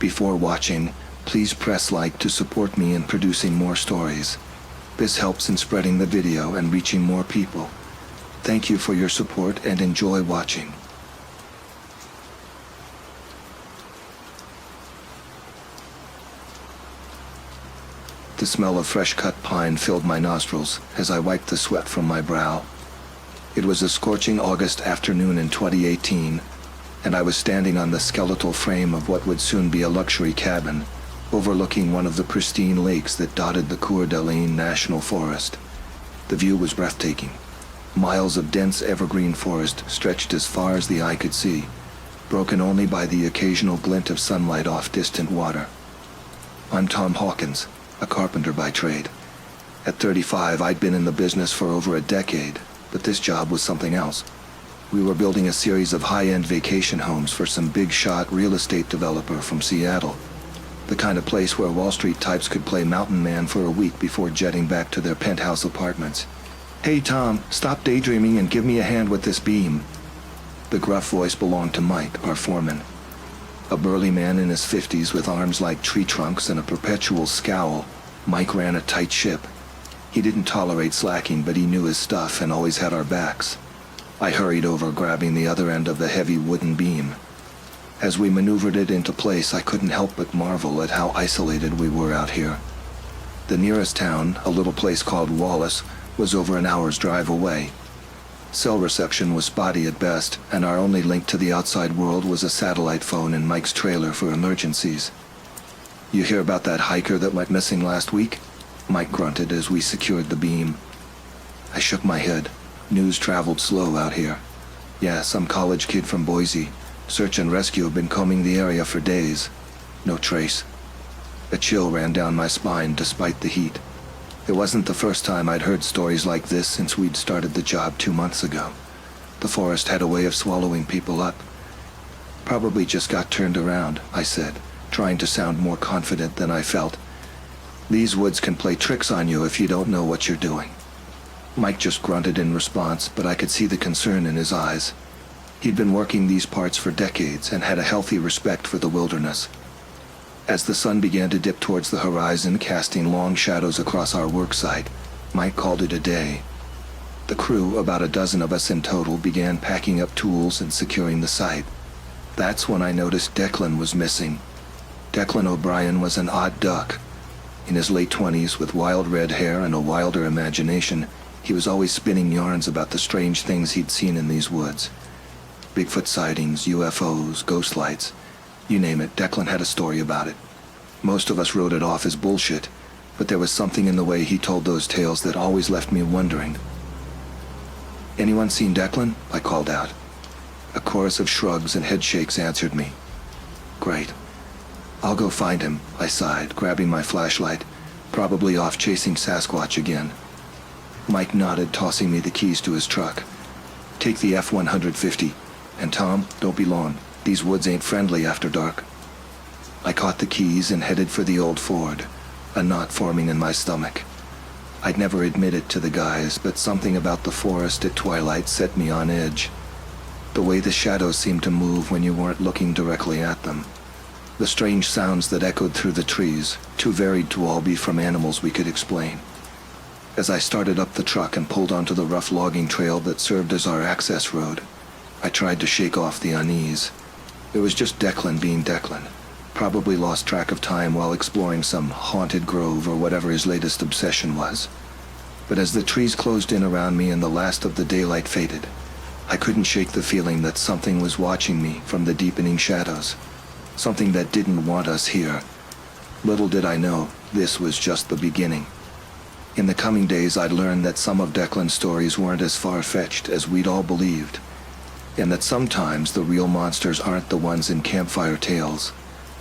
Before watching, please press like to support me in producing more stories. This helps in spreading the video and reaching more people. Thank you for your support and enjoy watching. The smell of fresh-cut pine filled my nostrils as I wiped the sweat from my brow. It was a scorching August afternoon in 2018, and I was standing on the skeletal frame of what would soon be a luxury cabin, overlooking one of the pristine lakes that dotted the Coeur d'Alene National Forest. The view was breathtaking. Miles of dense evergreen forest stretched as far as the eye could see, broken only by the occasional glint of sunlight off distant water. I'm Tom Hawkins, a carpenter by trade. At 35, I'd been in the business for over a decade, but this job was something else. We were building a series of high-end vacation homes for some big-shot real estate developer from Seattle, the kind of place where Wall Street types could play mountain man for a week before jetting back to their penthouse apartments. "Hey Tom, stop daydreaming and give me a hand with this beam." The gruff voice belonged to Mike, our foreman. A burly man in his 50s with arms like tree trunks and a perpetual scowl, Mike ran a tight ship. He didn't tolerate slacking, but he knew his stuff and always had our backs. I hurried over, grabbing the other end of the heavy wooden beam. As we maneuvered it into place, I couldn't help but marvel at how isolated we were out here. The nearest town, a little place called Wallace, was over an hour's drive away. Cell reception was spotty at best, and our only link to the outside world was a satellite phone in Mike's trailer for emergencies. "You hear about that hiker that went missing last week?" Mike grunted as we secured the beam. I shook my head. News traveled slow out here. Yeah, some college kid from Boise. Search and rescue have been combing the area for days. No trace. A chill ran down my spine despite the heat. It wasn't the first time I'd heard stories like this since we'd started the job 2 months ago. The forest had a way of swallowing people up. "Probably just got turned around," I said, trying to sound more confident than I felt. "These woods can play tricks on you if you don't know what you're doing." Mike just grunted in response, but I could see the concern in his eyes. He'd been working these parts for decades and had a healthy respect for the wilderness. As the sun began to dip towards the horizon, casting long shadows across our work site, Mike called it a day. The crew, about a dozen of us in total, began packing up tools and securing the site. That's when I noticed Declan was missing. Declan O'Brien was an odd duck. In his late 20s, with wild red hair and a wilder imagination, he was always spinning yarns about the strange things he'd seen in these woods. Bigfoot sightings, UFOs, ghost lights. You name it, Declan had a story about it. Most of us wrote it off as bullshit, but there was something in the way he told those tales that always left me wondering. "Anyone seen Declan?" I called out. A chorus of shrugs and headshakes answered me. "Great. I'll go find him," I sighed, grabbing my flashlight, probably off chasing Sasquatch again. Mike nodded, tossing me the keys to his truck. "Take the F-150, and Tom, don't be long. These woods ain't friendly after dark." I caught the keys and headed for the old Ford, a knot forming in my stomach. I'd never admit it to the guys, but something about the forest at twilight set me on edge. The way the shadows seemed to move when you weren't looking directly at them. The strange sounds that echoed through the trees, too varied to all be from animals we could explain. As I started up the truck and pulled onto the rough logging trail that served as our access road, I tried to shake off the unease. It was just Declan being Declan. Probably lost track of time while exploring some haunted grove or whatever his latest obsession was. But as the trees closed in around me and the last of the daylight faded, I couldn't shake the feeling that something was watching me from the deepening shadows. Something that didn't want us here. Little did I know, this was just the beginning. In the coming days, I'd learned that some of Declan's stories weren't as far-fetched as we'd all believed, and that sometimes the real monsters aren't the ones in campfire tales.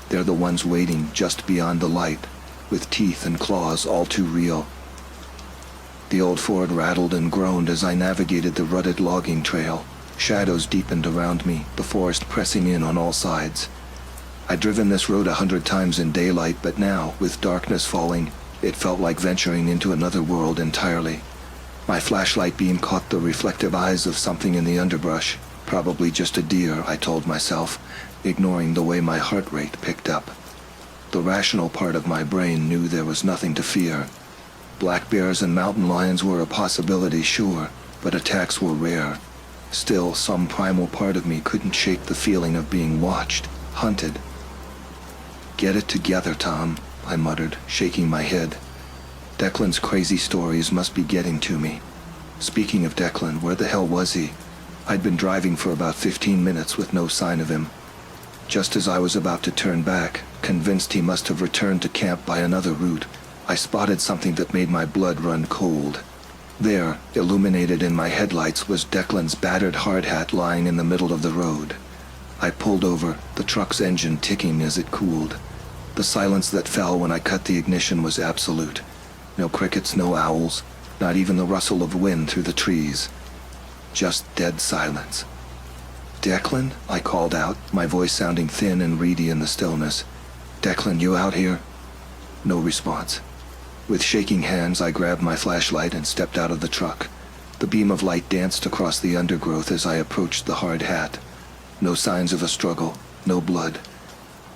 They're the ones waiting just beyond the light, with teeth and claws all too real. The old Ford rattled and groaned as I navigated the rutted logging trail. Shadows deepened around me, the forest pressing in on all sides. I'd driven this road 100 times in daylight, but now, with darkness falling, it felt like venturing into another world entirely. My flashlight beam caught the reflective eyes of something in the underbrush. Probably just a deer, I told myself, ignoring the way my heart rate picked up. The rational part of my brain knew there was nothing to fear. Black bears and mountain lions were a possibility, sure, but attacks were rare. Still, some primal part of me couldn't shake the feeling of being watched, hunted. "Get it together, Tom," I muttered, shaking my head. Declan's crazy stories must be getting to me. Speaking of Declan, where the hell was he? I'd been driving for about 15 minutes with no sign of him. Just as I was about to turn back, convinced he must have returned to camp by another route, I spotted something that made my blood run cold. There, illuminated in my headlights, was Declan's battered hard hat lying in the middle of the road. I pulled over, the truck's engine ticking as it cooled. The silence that fell when I cut the ignition was absolute. No crickets, no owls, not even the rustle of wind through the trees. Just dead silence. "Declan?" I called out, my voice sounding thin and reedy in the stillness. "Declan, you out here?" No response. With shaking hands, I grabbed my flashlight and stepped out of the truck. The beam of light danced across the undergrowth as I approached the hard hat. No signs of a struggle, no blood.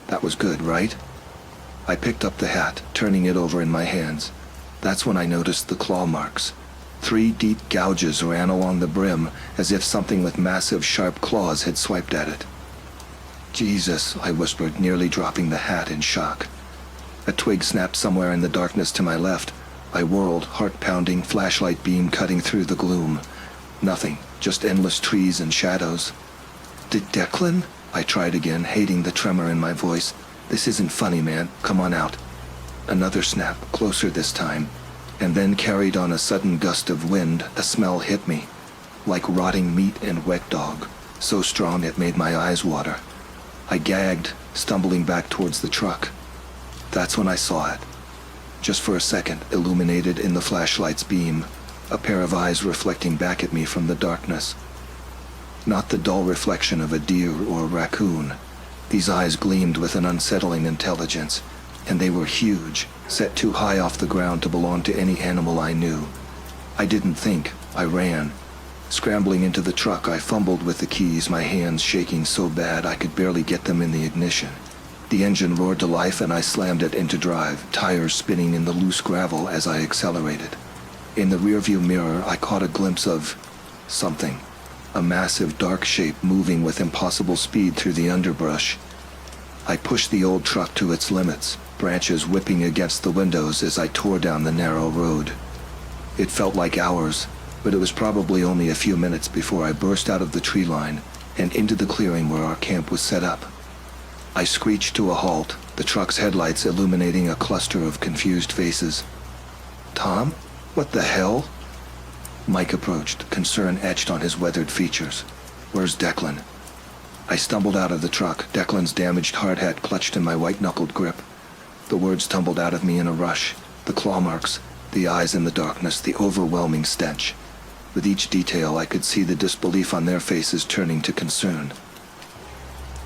That was good, right? I picked up the hat, turning it over in my hands. That's when I noticed the claw marks. 3 deep gouges ran along the brim, as if something with massive, sharp claws had swiped at it. "Jesus," I whispered, nearly dropping the hat in shock. A twig snapped somewhere in the darkness to my left. I whirled, heart pounding, flashlight beam cutting through the gloom. Nothing, just endless trees and shadows. Declan?" I tried again, hating the tremor in my voice. "This isn't funny, man. Come on out." Another snap, closer this time. And then, carried on a sudden gust of wind, a smell hit me. Like rotting meat and wet dog. So strong it made my eyes water. I gagged, stumbling back towards the truck. That's when I saw it. Just for a second, illuminated in the flashlight's beam, a pair of eyes reflecting back at me from the darkness. Not the dull reflection of a deer or a raccoon. These eyes gleamed with an unsettling intelligence, and they were huge, set too high off the ground to belong to any animal I knew. I didn't think, I ran. Scrambling into the truck, I fumbled with the keys, my hands shaking so bad I could barely get them in the ignition. The engine roared to life and I slammed it into drive, tires spinning in the loose gravel as I accelerated. In the rearview mirror, I caught a glimpse of something. A massive dark shape moving with impossible speed through the underbrush. I pushed the old truck to its limits, branches whipping against the windows as I tore down the narrow road. It felt like hours, but it was probably only a few minutes before I burst out of the tree line and into the clearing where our camp was set up. I screeched to a halt, the truck's headlights illuminating a cluster of confused faces. "Tom? What the hell?" Mike approached, concern etched on his weathered features. "Where's Declan?" I stumbled out of the truck, Declan's damaged hard hat clutched in my white-knuckled grip. The words tumbled out of me in a rush. The claw marks, the eyes in the darkness, the overwhelming stench. With each detail, I could see the disbelief on their faces turning to concern.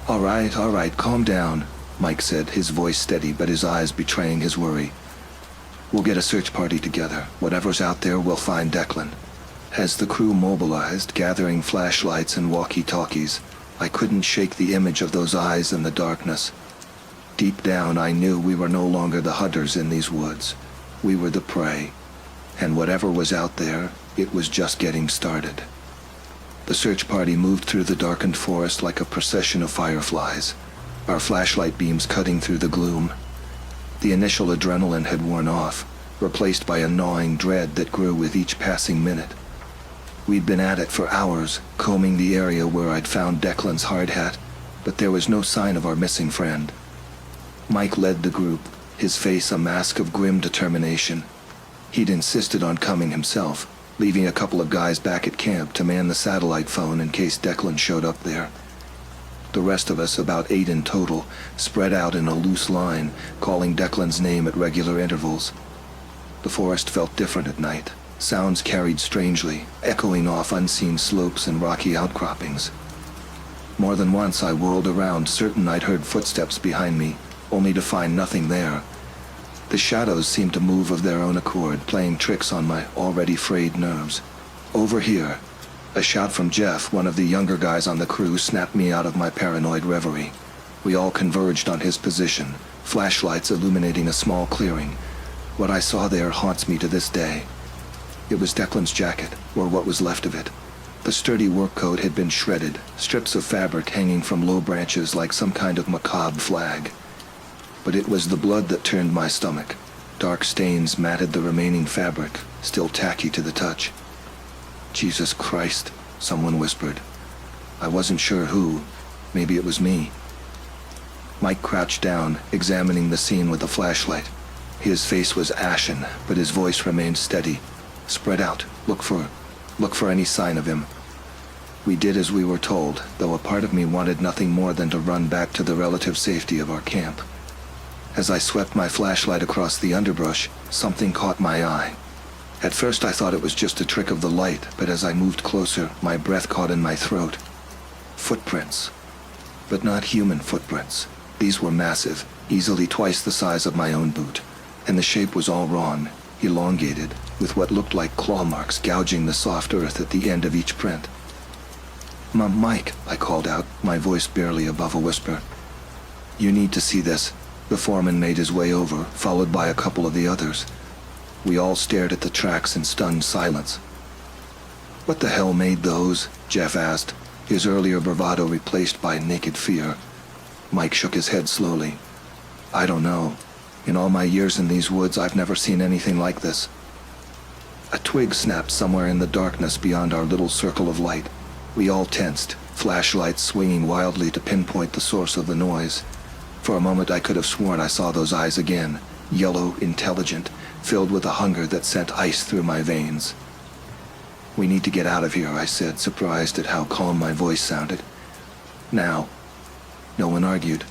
All right, calm down," Mike said, his voice steady but his eyes betraying his worry. "We'll get a search party together. Whatever's out there, we'll find Declan." As the crew mobilized, gathering flashlights and walkie-talkies, I couldn't shake the image of those eyes in the darkness. Deep down, I knew we were no longer the hunters in these woods. We were the prey. And whatever was out there, it was just getting started. The search party moved through the darkened forest like a procession of fireflies, our flashlight beams cutting through the gloom. The initial adrenaline had worn off, replaced by a gnawing dread that grew with each passing minute. We'd been at it for hours, combing the area where I'd found Declan's hard hat, but there was no sign of our missing friend. Mike led the group, his face a mask of grim determination. He'd insisted on coming himself, leaving a couple of guys back at camp to man the satellite phone in case Declan showed up there. The rest of us, about 8 in total, spread out in a loose line, calling Declan's name at regular intervals. The forest felt different at night. Sounds carried strangely, echoing off unseen slopes and rocky outcroppings. More than once I whirled around, certain I'd heard footsteps behind me, only to find nothing there. The shadows seemed to move of their own accord, playing tricks on my already frayed nerves. "Over here!" A shout from Jeff, one of the younger guys on the crew, snapped me out of my paranoid reverie. We all converged on his position, flashlights illuminating a small clearing. What I saw there haunts me to this day. It was Declan's jacket, or what was left of it. The sturdy work coat had been shredded, strips of fabric hanging from low branches like some kind of macabre flag. But it was the blood that turned my stomach. Dark stains matted the remaining fabric, still tacky to the touch. "Jesus Christ," someone whispered. I wasn't sure who. Maybe it was me. Mike crouched down, examining the scene with a flashlight. His face was ashen, but his voice remained steady. "Spread out. Look for any sign of him." We did as we were told, though a part of me wanted nothing more than to run back to the relative safety of our camp. As I swept my flashlight across the underbrush, something caught my eye. At first I thought it was just a trick of the light, but as I moved closer, my breath caught in my throat. Footprints. But not human footprints. These were massive, easily twice the size of my own boot, and the shape was all wrong, elongated, with what looked like claw marks gouging the soft earth at the end of each print. Mike," I called out, my voice barely above a whisper. "You need to see this." The foreman made his way over, followed by a couple of the others. We all stared at the tracks in stunned silence. "What the hell made those?" Jeff asked, his earlier bravado replaced by naked fear. Mike shook his head slowly. "I don't know. In all my years in these woods, I've never seen anything like this." A twig snapped somewhere in the darkness beyond our little circle of light. We all tensed, flashlights swinging wildly to pinpoint the source of the noise. For a moment I could have sworn I saw those eyes again, yellow, intelligent, filled with a hunger that sent ice through my veins. "We need to get out of here," I said, surprised at how calm my voice sounded. "Now." No one argued.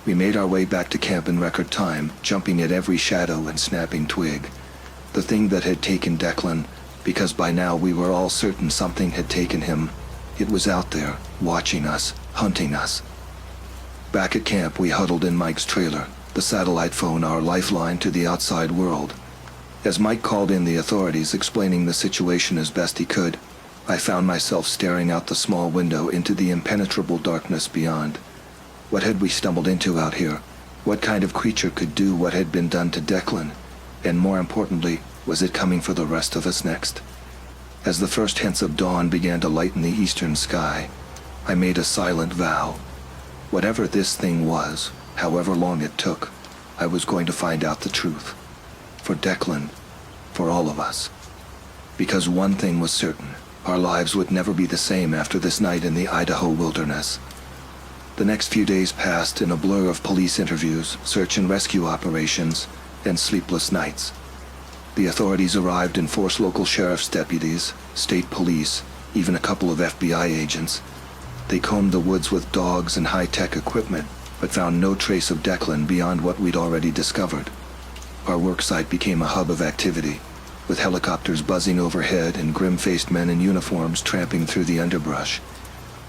We made our way back to camp in record time, jumping at every shadow and snapping twig. The thing that had taken Declan, because by now we were all certain something had taken him, it was out there, watching us, hunting us. Back at camp, we huddled in Mike's trailer, the satellite phone our lifeline to the outside world. As Mike called in the authorities, explaining the situation as best he could, I found myself staring out the small window into the impenetrable darkness beyond. What had we stumbled into out here? What kind of creature could do what had been done to Declan? And more importantly, was it coming for the rest of us next? As the first hints of dawn began to lighten the eastern sky, I made a silent vow. Whatever this thing was, however long it took, I was going to find out the truth. For Declan, for all of us. Because one thing was certain, our lives would never be the same after this night in the Idaho wilderness. The next few days passed in a blur of police interviews, search and rescue operations, and sleepless nights. The authorities arrived in force, local sheriff's deputies, state police, even a couple of FBI agents. They combed the woods with dogs and high-tech equipment, but found no trace of Declan beyond what we'd already discovered. Our worksite became a hub of activity, with helicopters buzzing overhead and grim-faced men in uniforms tramping through the underbrush.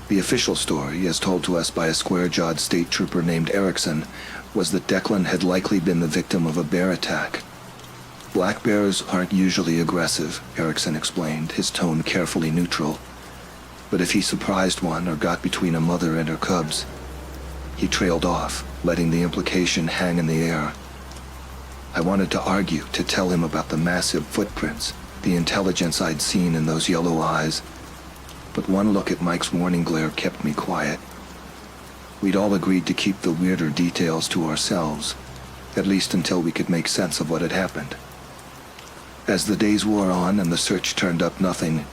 The official story, as told to us by a square-jawed state trooper named Erickson, was that Declan had likely been the victim of a bear attack. "Black bears aren't usually aggressive," Erickson explained, his tone carefully neutral. "But if he surprised one or got between a mother and her cubs..." He trailed off, letting the implication hang in the air. I wanted to argue, to tell him about the massive footprints, the intelligence I'd seen in those yellow eyes. But one look at Mike's warning glare kept me quiet. We'd all agreed to keep the weirder details to ourselves, at least until we could make sense of what had happened. As the days wore on and the search turned up nothing,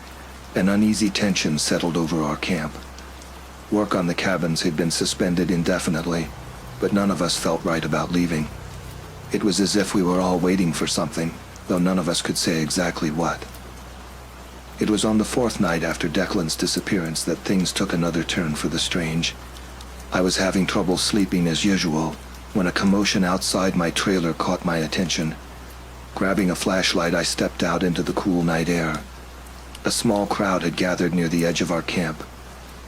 an uneasy tension settled over our camp. Work on the cabins had been suspended indefinitely, but none of us felt right about leaving. It was as if we were all waiting for something, though none of us could say exactly what. It was on the fourth night after Declan's disappearance that things took another turn for the strange. I was having trouble sleeping as usual, when a commotion outside my trailer caught my attention. Grabbing a flashlight, I stepped out into the cool night air. A small crowd had gathered near the edge of our camp.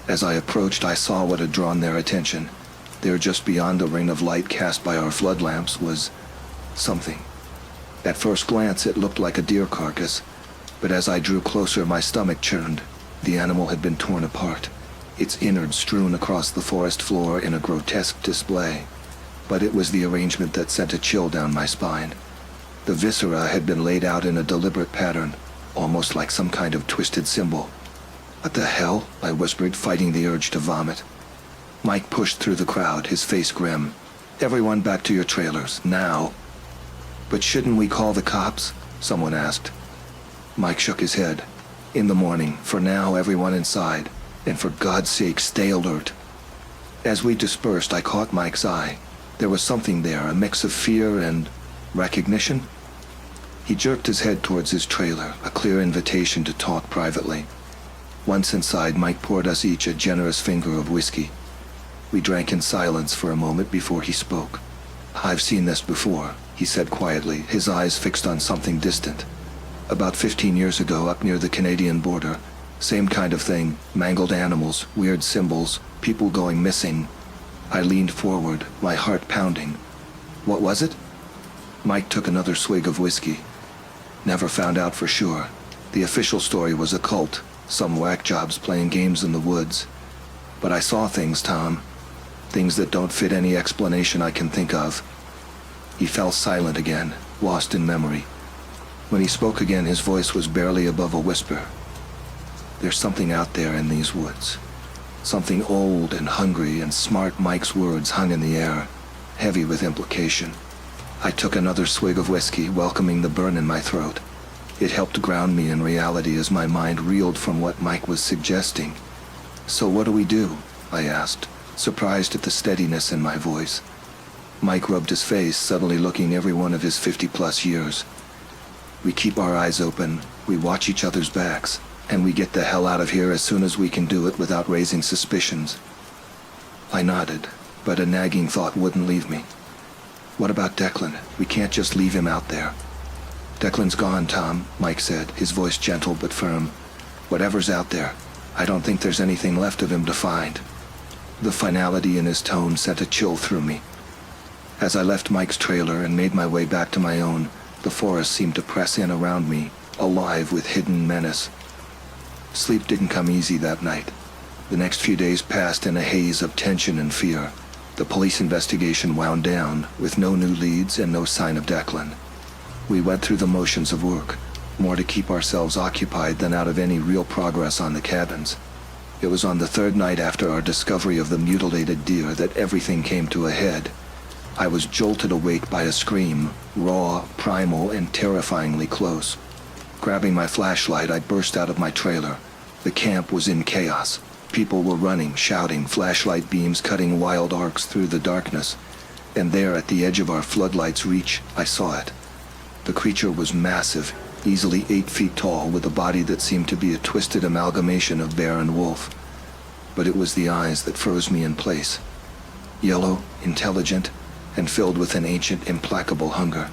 As I approached, I saw what had drawn their attention. There, just beyond the ring of light cast by our flood lamps, was something. At first glance, it looked like a deer carcass, but as I drew closer, my stomach churned. The animal had been torn apart. its innards strewn across the forest floor in a grotesque display. But it was the arrangement that sent a chill down my spine. The viscera had been laid out in a deliberate pattern, almost like some kind of twisted symbol. "What the hell?" I whispered, fighting the urge to vomit. Mike pushed through the crowd, his face grim. "Everyone back to your trailers, now." "But shouldn't we call the cops?" someone asked. Mike shook his head. "In the morning. For now, everyone inside. And for God's sake, stay alert." As we dispersed, I caught Mike's eye. There was something there, a mix of fear and recognition. He jerked his head towards his trailer, a clear invitation to talk privately. Once inside, Mike poured us each a generous finger of whiskey. We drank in silence for a moment before he spoke. "I've seen this before," he said quietly, his eyes fixed on something distant. "About 15 years ago, up near the Canadian border. Same kind of thing, mangled animals, weird symbols, people going missing." I leaned forward, my heart pounding. "What was it?" Mike took another swig of whiskey. "Never found out for sure. The official story was a cult, some whack jobs playing games in the woods. But I saw things, Tom. Things that don't fit any explanation I can think of." He fell silent again, lost in memory. When he spoke again, his voice was barely above a whisper. "There's something out there in these woods. Something old and hungry and smart." Mike's words hung in the air, heavy with implication. I took another swig of whiskey, welcoming the burn in my throat. It helped ground me in reality as my mind reeled from what Mike was suggesting. "So what do we do?" I asked, surprised at the steadiness in my voice. Mike rubbed his face, suddenly looking every one of his 50-plus years. "We keep our eyes open, we watch each other's backs, and we get the hell out of here as soon as we can do it without raising suspicions." I nodded, but a nagging thought wouldn't leave me. "What about Declan? We can't just leave him out there." "Declan's gone, Tom," Mike said, his voice gentle but firm. "Whatever's out there, I don't think there's anything left of him to find." The finality in his tone sent a chill through me. As I left Mike's trailer and made my way back to my own, the forest seemed to press in around me, alive with hidden menace. Sleep didn't come easy that night. The next few days passed in a haze of tension and fear. The police investigation wound down, with no new leads and no sign of Declan. We went through the motions of work, more to keep ourselves occupied than out of any real progress on the cabins. It was on the third night after our discovery of the mutilated deer that everything came to a head. I was jolted awake by a scream, raw, primal, and terrifyingly close. Grabbing my flashlight, I burst out of my trailer. The camp was in chaos. People were running, shouting, flashlight beams cutting wild arcs through the darkness. And there, at the edge of our floodlight's reach, I saw it. The creature was massive, easily 8 feet tall, with a body that seemed to be a twisted amalgamation of bear and wolf. But it was the eyes that froze me in place. Yellow, intelligent, and filled with an ancient, implacable hunger.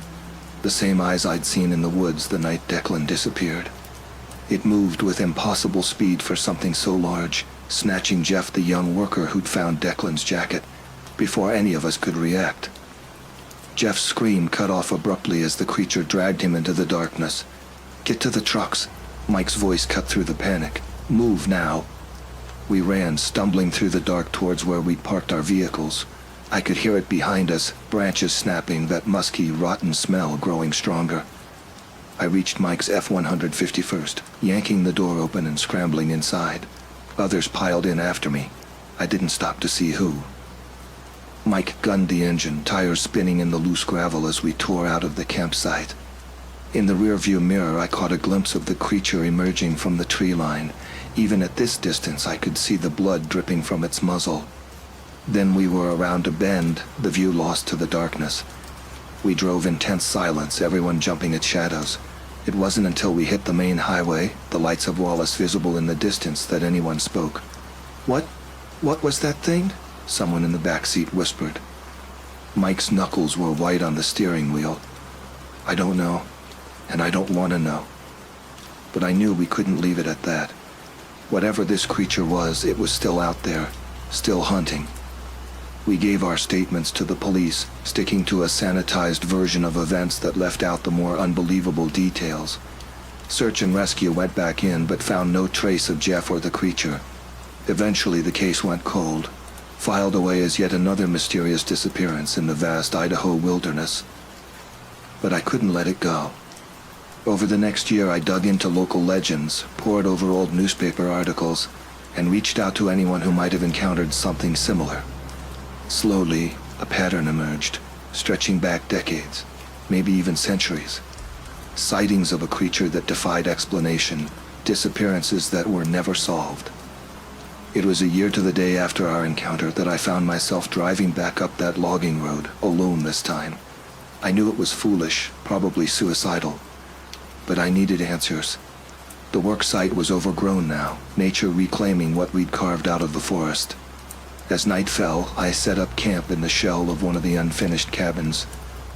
The same eyes I'd seen in the woods the night Declan disappeared. It moved with impossible speed for something so large, snatching Jeff, the young worker who'd found Declan's jacket, before any of us could react. Jeff's scream cut off abruptly as the creature dragged him into the darkness. "Get to the trucks," Mike's voice cut through the panic. "Move now." We ran, stumbling through the dark towards where we'd parked our vehicles. I could hear it behind us, branches snapping, that musky, rotten smell growing stronger. I reached Mike's F-150 first, yanking the door open and scrambling inside. Others piled in after me. I didn't stop to see who. Mike gunned the engine, tires spinning in the loose gravel as we tore out of the campsite. In the rearview mirror, I caught a glimpse of the creature emerging from the tree line. Even at this distance, I could see the blood dripping from its muzzle. Then we were around a bend, the view lost to the darkness. We drove in tense silence, everyone jumping at shadows. It wasn't until we hit the main highway, the lights of Wallace visible in the distance, that anyone spoke. What was that thing?" someone in the back seat whispered. Mike's knuckles were white on the steering wheel. "I don't know, and I don't want to know." But I knew we couldn't leave it at that. Whatever this creature was, it was still out there, still hunting. We gave our statements to the police, sticking to a sanitized version of events that left out the more unbelievable details. Search and rescue went back in, but found no trace of Jeff or the creature. Eventually the case went cold, filed away as yet another mysterious disappearance in the vast Idaho wilderness. But I couldn't let it go. Over the next year I dug into local legends, pored over old newspaper articles, and reached out to anyone who might have encountered something similar. Slowly, a pattern emerged, stretching back decades, maybe even centuries. Sightings of a creature that defied explanation, disappearances that were never solved. It was a year to the day after our encounter that I found myself driving back up that logging road, alone this time. I knew it was foolish, probably suicidal, but I needed answers. The work site was overgrown now, nature reclaiming what we'd carved out of the forest. As night fell, I set up camp in the shell of one of the unfinished cabins,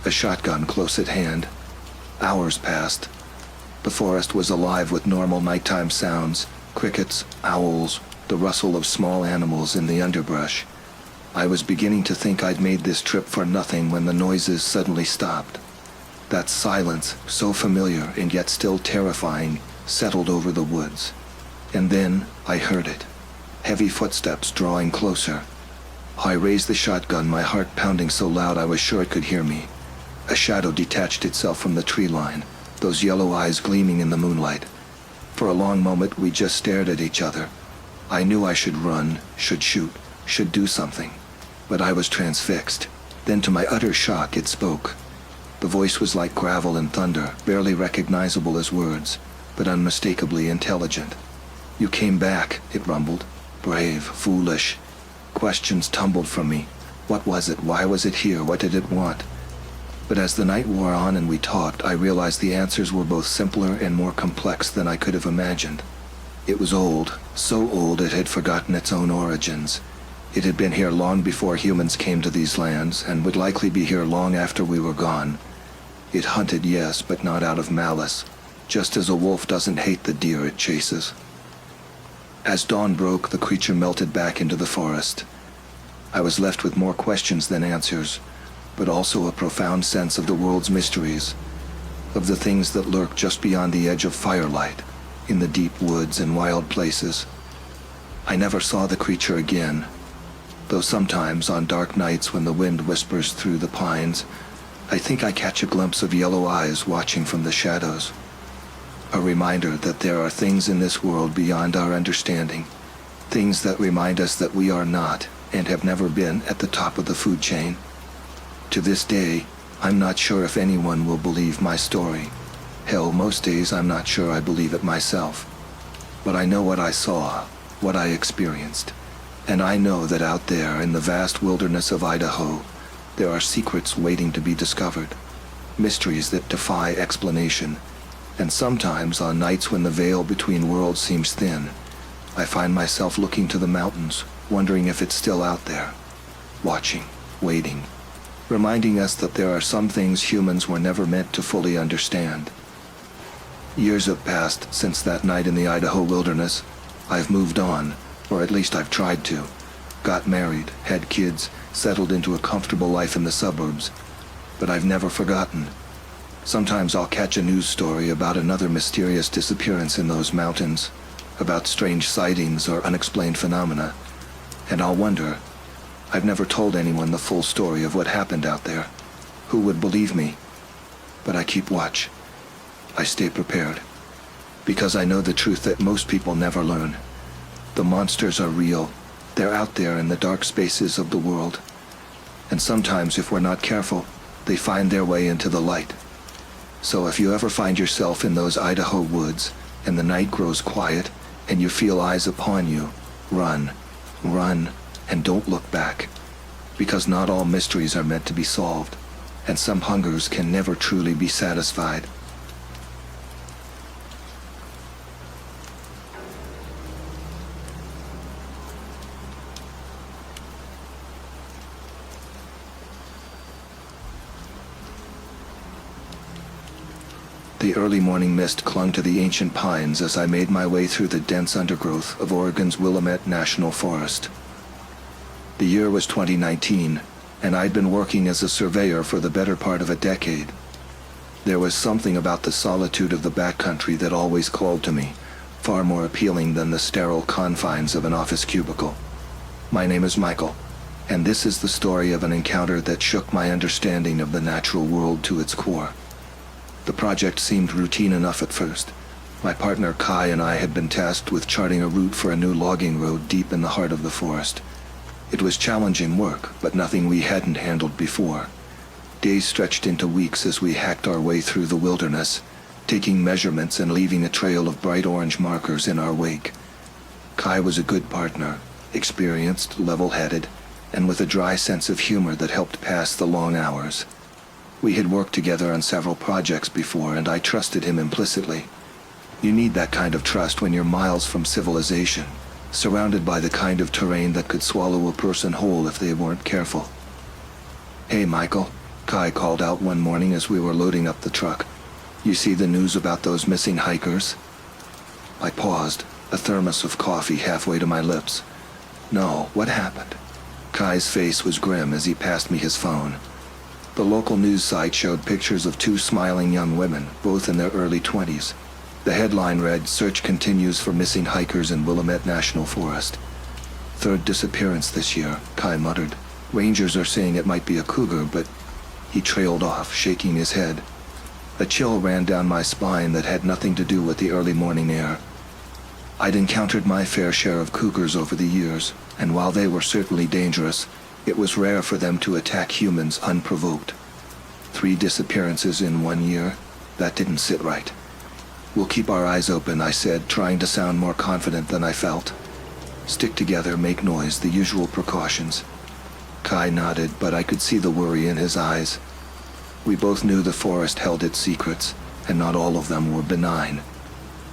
a shotgun close at hand. Hours passed. The forest was alive with normal nighttime sounds, crickets, owls, the rustle of small animals in the underbrush. I was beginning to think I'd made this trip for nothing when the noises suddenly stopped. That silence, so familiar and yet still terrifying, settled over the woods. And then I heard it. Heavy footsteps drawing closer. I raised the shotgun, my heart pounding so loud I was sure it could hear me. A shadow detached itself from the tree line, those yellow eyes gleaming in the moonlight. For a long moment we just stared at each other. I knew I should run, should shoot, should do something. But I was transfixed. Then to my utter shock it spoke. The voice was like gravel and thunder, barely recognizable as words, but unmistakably intelligent. "You came back," it rumbled. "Brave, foolish." Questions tumbled from me. What was it? Why was it here? What did it want? But as the night wore on and we talked, I realized the answers were both simpler and more complex than I could have imagined. It was old, so old it had forgotten its own origins. It had been here long before humans came to these lands, and would likely be here long after we were gone. It hunted, yes, but not out of malice, just as a wolf doesn't hate the deer it chases. As dawn broke, the creature melted back into the forest. I was left with more questions than answers, but also a profound sense of the world's mysteries, of the things that lurk just beyond the edge of firelight, in the deep woods and wild places. I never saw the creature again, though sometimes on dark nights when the wind whispers through the pines, I think I catch a glimpse of yellow eyes watching from the shadows. A reminder that there are things in this world beyond our understanding, things that remind us that we are not and have never been at the top of the food chain. To this day, I'm not sure if anyone will believe my story. Hell, most days I'm not sure I believe it myself. But I know what I saw, what I experienced, and I know that out there in the vast wilderness of Idaho, there are secrets waiting to be discovered, mysteries that defy explanation. And sometimes, on nights when the veil between worlds seems thin, I find myself looking to the mountains, wondering if it's still out there, watching, waiting, reminding us that there are some things humans were never meant to fully understand. Years have passed since that night in the Idaho wilderness. I've moved on, or at least I've tried to. Got married, had kids, settled into a comfortable life in the suburbs. But I've never forgotten. Sometimes I'll catch a news story about another mysterious disappearance in those mountains, about strange sightings or unexplained phenomena, and I'll wonder, I've never told anyone the full story of what happened out there. Who would believe me? But I keep watch. I stay prepared, because I know the truth that most people never learn. The monsters are real. They're out there in the dark spaces of the world. And sometimes, if we're not careful, they find their way into the light. So if you ever find yourself in those Idaho woods, and the night grows quiet, and you feel eyes upon you, run, run, and don't look back. Because not all mysteries are meant to be solved, and some hungers can never truly be satisfied. The early morning mist clung to the ancient pines as I made my way through the dense undergrowth of Oregon's Willamette National Forest. The year was 2019, and I'd been working as a surveyor for the better part of a decade. There was something about the solitude of the backcountry that always called to me, far more appealing than the sterile confines of an office cubicle. My name is Michael, and this is the story of an encounter that shook my understanding of the natural world to its core. The project seemed routine enough at first. My partner Kai and I had been tasked with charting a route for a new logging road deep in the heart of the forest. It was challenging work, but nothing we hadn't handled before. Days stretched into weeks as we hacked our way through the wilderness, taking measurements and leaving a trail of bright orange markers in our wake. Kai was a good partner, experienced, level-headed, and with a dry sense of humor that helped pass the long hours. We had worked together on several projects before, and I trusted him implicitly. You need that kind of trust when you're miles from civilization, surrounded by the kind of terrain that could swallow a person whole if they weren't careful. "Hey, Michael," Kai called out one morning as we were loading up the truck. "You see the news about those missing hikers?" I paused, a thermos of coffee halfway to my lips. "No, what happened?" Kai's face was grim as he passed me his phone. The local news site showed pictures of two smiling young women, both in their early 20s. The headline read, "Search continues for missing hikers in Willamette National Forest." "Third disappearance this year," Kai muttered. "Rangers are saying it might be a cougar, but..." He trailed off, shaking his head. A chill ran down my spine that had nothing to do with the early morning air. I'd encountered my fair share of cougars over the years, and while they were certainly dangerous, it was rare for them to attack humans unprovoked. 3 disappearances in 1 year? That didn't sit right. "We'll keep our eyes open," I said, trying to sound more confident than I felt. "Stick together, make noise, the usual precautions." Kai nodded, but I could see the worry in his eyes. We both knew the forest held its secrets, and not all of them were benign.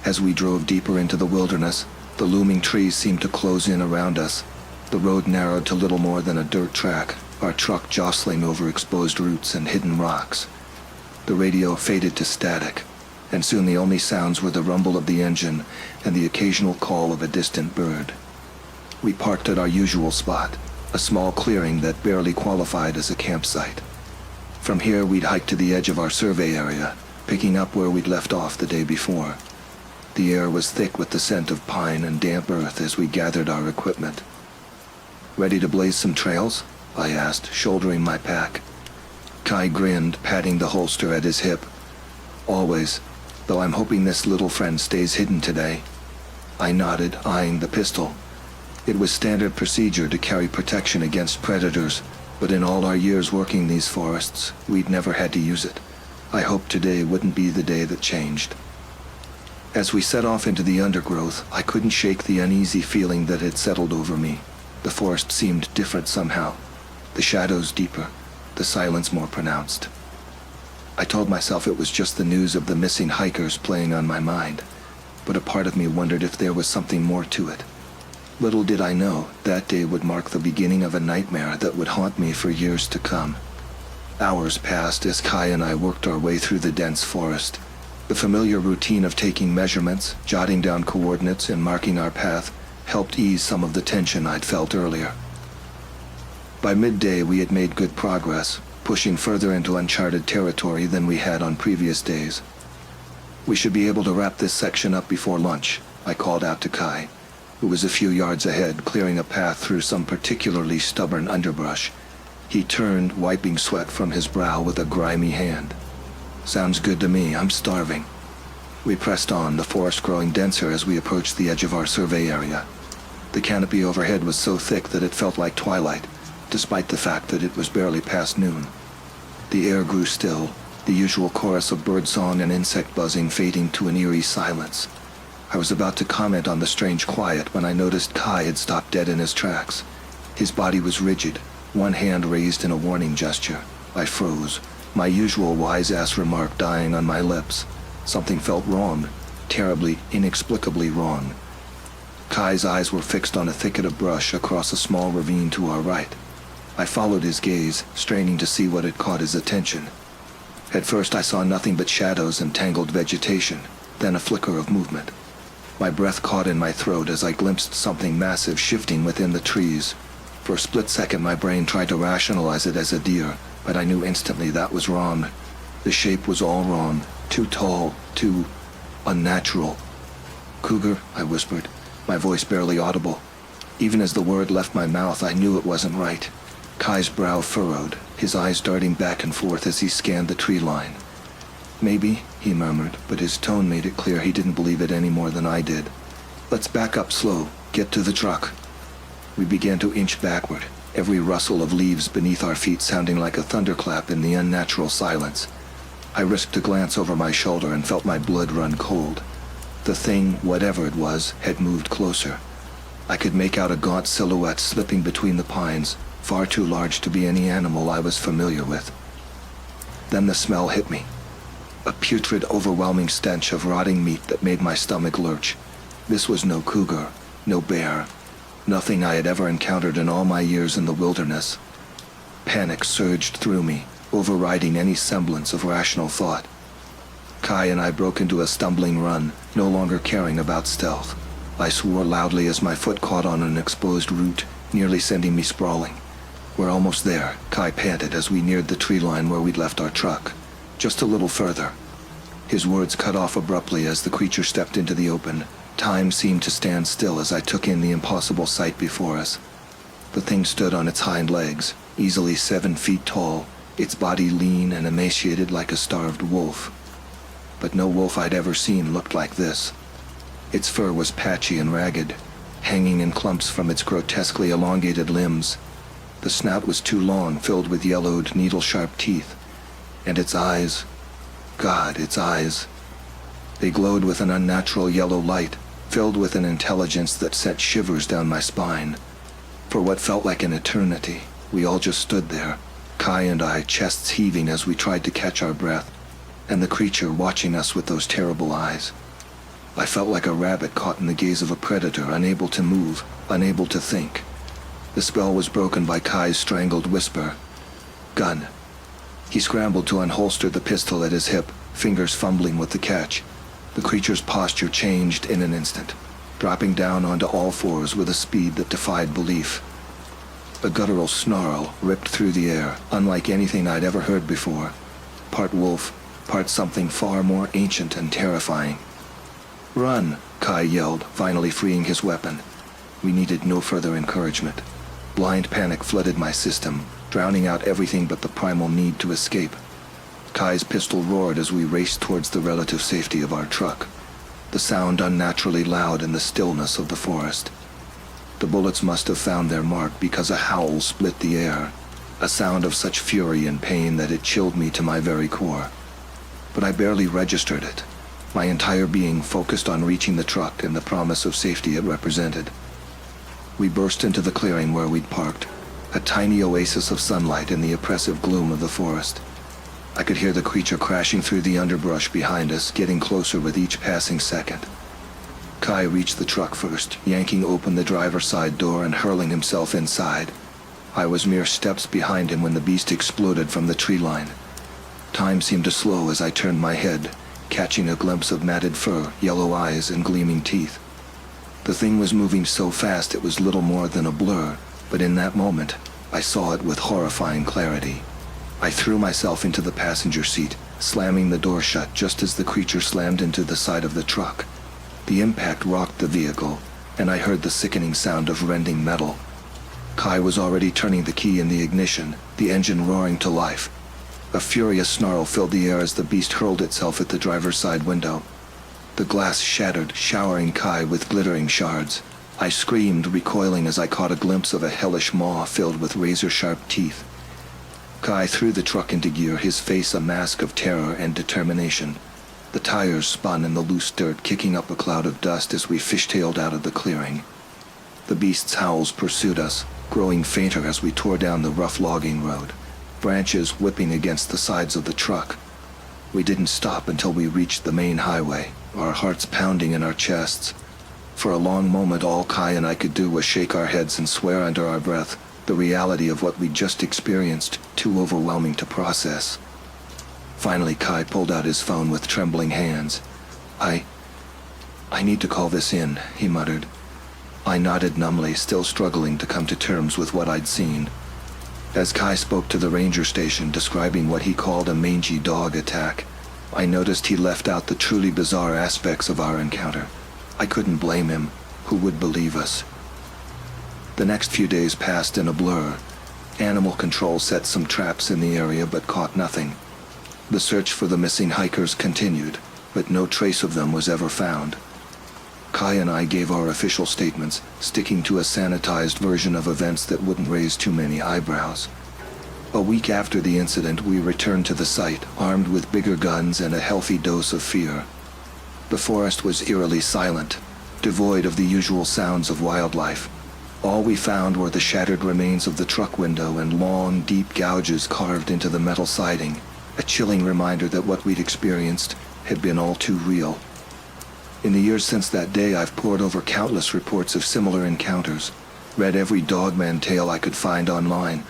As we drove deeper into the wilderness, the looming trees seemed to close in around us. The road narrowed to little more than a dirt track, our truck jostling over exposed roots and hidden rocks. The radio faded to static, and soon the only sounds were the rumble of the engine and the occasional call of a distant bird. We parked at our usual spot, a small clearing that barely qualified as a campsite. From here we'd hike to the edge of our survey area, picking up where we'd left off the day before. The air was thick with the scent of pine and damp earth as we gathered our equipment. "Ready to blaze some trails?" I asked, shouldering my pack. Kai grinned, patting the holster at his hip. "Always, though I'm hoping this little friend stays hidden today." I nodded, eyeing the pistol. It was standard procedure to carry protection against predators, but in all our years working these forests, we'd never had to use it. I hoped today wouldn't be the day that changed. As we set off into the undergrowth, I couldn't shake the uneasy feeling that had settled over me. The forest seemed different somehow. The shadows deeper, the silence more pronounced. I told myself it was just the news of the missing hikers playing on my mind, but a part of me wondered if there was something more to it. Little did I know, that day would mark the beginning of a nightmare that would haunt me for years to come. Hours passed as Kai and I worked our way through the dense forest. The familiar routine of taking measurements, jotting down coordinates, and marking our path helped ease some of the tension I'd felt earlier. By midday we had made good progress, pushing further into uncharted territory than we had on previous days. "We should be able to wrap this section up before lunch," I called out to Kai, who was a few yards ahead, clearing a path through some particularly stubborn underbrush. He turned, wiping sweat from his brow with a grimy hand. "Sounds good to me, I'm starving." We pressed on, the forest growing denser as we approached the edge of our survey area. The canopy overhead was so thick that it felt like twilight, despite the fact that it was barely past noon. The air grew still, the usual chorus of birdsong and insect buzzing fading to an eerie silence. I was about to comment on the strange quiet when I noticed Kai had stopped dead in his tracks. His body was rigid, one hand raised in a warning gesture. I froze, my usual wise-ass remark dying on my lips. Something felt wrong, terribly, inexplicably wrong. Kai's eyes were fixed on a thicket of brush across a small ravine to our right. I followed his gaze, straining to see what had caught his attention. At first I saw nothing but shadows and tangled vegetation, then a flicker of movement. My breath caught in my throat as I glimpsed something massive shifting within the trees. For a split second my brain tried to rationalize it as a deer, but I knew instantly that was wrong. The shape was all wrong, too tall, too unnatural. Cougar, I whispered, my voice barely audible. Even as the word left my mouth, I knew it wasn't right. Kai's brow furrowed, his eyes darting back and forth as he scanned the tree line. Maybe, he murmured, but his tone made it clear he didn't believe it any more than I did. Let's back up slow, get to the truck. We began to inch backward, every rustle of leaves beneath our feet sounding like a thunderclap in the unnatural silence. I risked a glance over my shoulder and felt my blood run cold. The thing, whatever it was, had moved closer. I could make out a gaunt silhouette slipping between the pines, far too large to be any animal I was familiar with. Then the smell hit me. A putrid, overwhelming stench of rotting meat that made my stomach lurch. This was no cougar, no bear, nothing I had ever encountered in all my years in the wilderness. Panic surged through me, overriding any semblance of rational thought. Kai and I broke into a stumbling run, no longer caring about stealth. I swore loudly as my foot caught on an exposed root, nearly sending me sprawling. We're almost there, Kai panted as we neared the tree line where we'd left our truck. Just a little further. His words cut off abruptly as the creature stepped into the open. Time seemed to stand still as I took in the impossible sight before us. The thing stood on its hind legs, easily 7 feet tall, its body lean and emaciated like a starved wolf. But no wolf I'd ever seen looked like this. Its fur was patchy and ragged, hanging in clumps from its grotesquely elongated limbs. The snout was too long, filled with yellowed, needle-sharp teeth. And its eyes, God, its eyes. They glowed with an unnatural yellow light, filled with an intelligence that sent shivers down my spine. For what felt like an eternity, we all just stood there, Kai and I, chests heaving as we tried to catch our breath, and the creature watching us with those terrible eyes. I felt like a rabbit caught in the gaze of a predator, unable to move, unable to think. The spell was broken by Kai's strangled whisper. Gun. He scrambled to unholster the pistol at his hip, fingers fumbling with the catch. The creature's posture changed in an instant, dropping down onto all fours with a speed that defied belief. A guttural snarl ripped through the air, unlike anything I'd ever heard before. Part wolf, part something far more ancient and terrifying. Run, Kai yelled, finally freeing his weapon. We needed no further encouragement. Blind panic flooded my system, drowning out everything but the primal need to escape. Kai's pistol roared as we raced towards the relative safety of our truck, the sound unnaturally loud in the stillness of the forest. The bullets must have found their mark because a howl split the air, a sound of such fury and pain that it chilled me to my very core. But I barely registered it, my entire being focused on reaching the truck and the promise of safety it represented. We burst into the clearing where we'd parked, a tiny oasis of sunlight in the oppressive gloom of the forest. I could hear the creature crashing through the underbrush behind us, getting closer with each passing second. Kai reached the truck first, yanking open the driver's side door and hurling himself inside. I was mere steps behind him when the beast exploded from the tree line. Time seemed to slow as I turned my head, catching a glimpse of matted fur, yellow eyes, and gleaming teeth. The thing was moving so fast it was little more than a blur, but in that moment, I saw it with horrifying clarity. I threw myself into the passenger seat, slamming the door shut just as the creature slammed into the side of the truck. The impact rocked the vehicle, and I heard the sickening sound of rending metal. Kai was already turning the key in the ignition, the engine roaring to life. A furious snarl filled the air as the beast hurled itself at the driver's side window. The glass shattered, showering Kai with glittering shards. I screamed, recoiling as I caught a glimpse of a hellish maw filled with razor-sharp teeth. Kai threw the truck into gear, his face a mask of terror and determination. The tires spun in the loose dirt, kicking up a cloud of dust as we fishtailed out of the clearing. The beast's howls pursued us, growing fainter as we tore down the rough logging road, branches whipping against the sides of the truck. We didn't stop until we reached the main highway, our hearts pounding in our chests. For a long moment, all Kai and I could do was shake our heads and swear under our breath, the reality of what we'd just experienced, too overwhelming to process. Finally, Kai pulled out his phone with trembling hands. I need to call this in, he muttered. I nodded numbly, still struggling to come to terms with what I'd seen. As Kai spoke to the ranger station, describing what he called a mangy dog attack, I noticed he left out the truly bizarre aspects of our encounter. I couldn't blame him. Who would believe us? The next few days passed in a blur. Animal control set some traps in the area but caught nothing. The search for the missing hikers continued, but no trace of them was ever found. Kai and I gave our official statements, sticking to a sanitized version of events that wouldn't raise too many eyebrows. A week after the incident, we returned to the site, armed with bigger guns and a healthy dose of fear. The forest was eerily silent, devoid of the usual sounds of wildlife. All we found were the shattered remains of the truck window and long, deep gouges carved into the metal siding, a chilling reminder that what we'd experienced had been all too real. In the years since that day, I've pored over countless reports of similar encounters, read every dogman tale I could find online.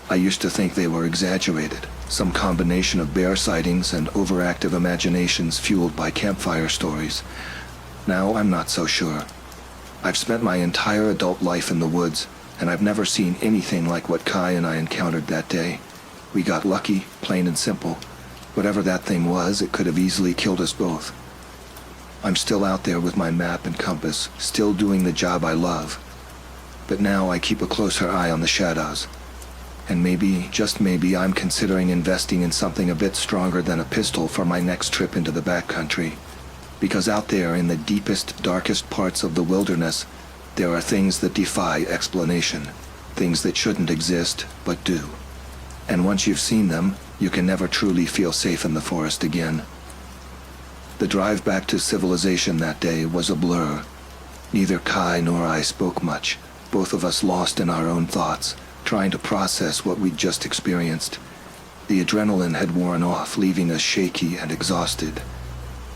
I used to think they were exaggerated, some combination of bear sightings and overactive imaginations fueled by campfire stories. Now I'm not so sure. I've spent my entire adult life in the woods, and I've never seen anything like what Kai and I encountered that day. We got lucky, plain and simple. Whatever that thing was, it could have easily killed us both. I'm still out there with my map and compass, still doing the job I love. But now I keep a closer eye on the shadows. And maybe, just maybe, I'm considering investing in something a bit stronger than a pistol for my next trip into the backcountry. Because out there in the deepest, darkest parts of the wilderness, there are things that defy explanation. Things that shouldn't exist, but do. And once you've seen them, you can never truly feel safe in the forest again. The drive back to civilization that day was a blur. Neither Kai nor I spoke much, both of us lost in our own thoughts, trying to process what we'd just experienced. The adrenaline had worn off, leaving us shaky and exhausted.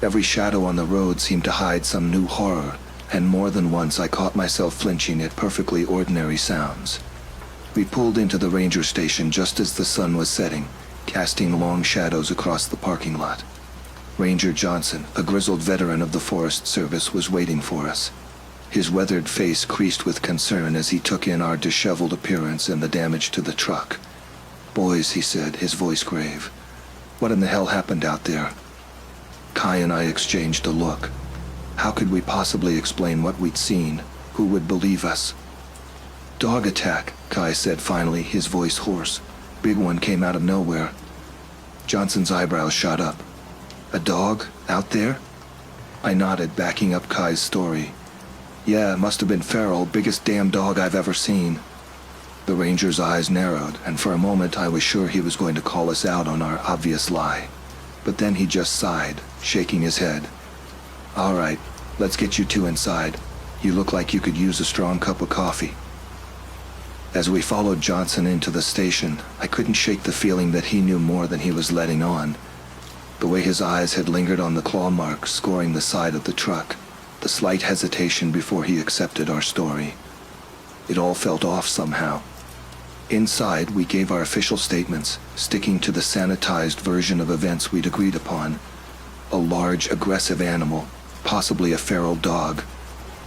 Every shadow on the road seemed to hide some new horror, and more than once I caught myself flinching at perfectly ordinary sounds. We pulled into the ranger station just as the sun was setting, casting long shadows across the parking lot. Ranger Johnson, a grizzled veteran of the Forest Service, was waiting for us. His weathered face creased with concern as he took in our disheveled appearance and the damage to the truck. "Boys," he said, his voice grave. "What in the hell happened out there?" Kai and I exchanged a look. How could we possibly explain what we'd seen? Who would believe us? "Dog attack," Kai said finally, his voice hoarse. "Big one came out of nowhere." Johnson's eyebrows shot up. "A dog? Out there?" I nodded, backing up Kai's story. "Yeah, must have been feral, biggest damn dog I've ever seen." The ranger's eyes narrowed, and for a moment I was sure he was going to call us out on our obvious lie. But then he just sighed, shaking his head. "All right, let's get you two inside. You look like you could use a strong cup of coffee." As we followed Johnson into the station, I couldn't shake the feeling that he knew more than he was letting on. The way his eyes had lingered on the claw marks scoring the side of the truck, the slight hesitation before he accepted our story. It all felt off somehow. Inside, we gave our official statements, sticking to the sanitized version of events we'd agreed upon. A large, aggressive animal, possibly a feral dog.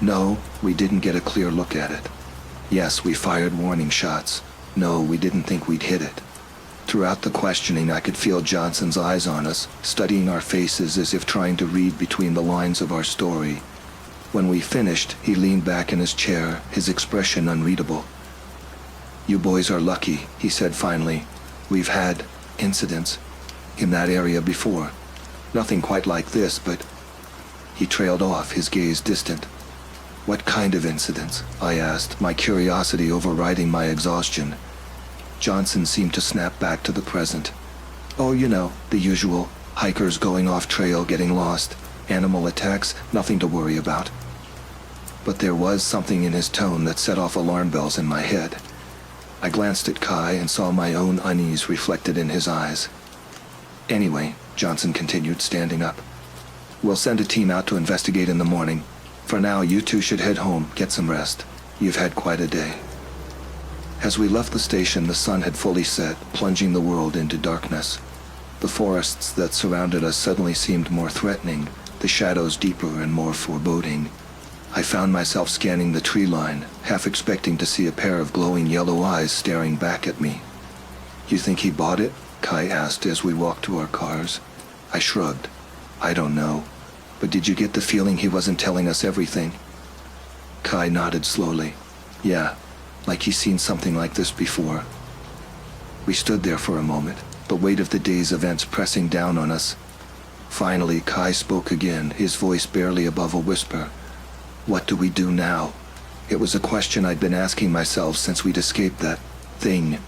No, we didn't get a clear look at it. Yes, we fired warning shots. No, we didn't think we'd hit it. Throughout the questioning, I could feel Johnson's eyes on us, studying our faces as if trying to read between the lines of our story. When we finished, he leaned back in his chair, his expression unreadable. "You boys are lucky," he said finally. "We've had incidents in that area before. Nothing quite like this, but..." He trailed off, his gaze distant. "What kind of incidents?" I asked, my curiosity overriding my exhaustion. Johnson seemed to snap back to the present. "Oh, you know, the usual. Hikers going off trail, getting lost. Animal attacks, nothing to worry about." But there was something in his tone that set off alarm bells in my head. I glanced at Kai and saw my own unease reflected in his eyes. "Anyway," Johnson continued, standing up, "we'll send a team out to investigate in the morning. For now, you two should head home, get some rest. You've had quite a day." As we left the station, the sun had fully set, plunging the world into darkness. The forests that surrounded us suddenly seemed more threatening, the shadows deeper and more foreboding. I found myself scanning the tree line, half expecting to see a pair of glowing yellow eyes staring back at me. "You think he bought it?" Kai asked as we walked to our cars. I shrugged. "I don't know. But did you get the feeling he wasn't telling us everything? Kai nodded slowly. Yeah, like he's seen something like this before. We stood there for a moment, the weight of the day's events pressing down on us. Finally, Kai spoke again, his voice barely above a whisper. What do we do now? It was a question I'd been asking myself since we'd escaped that thing.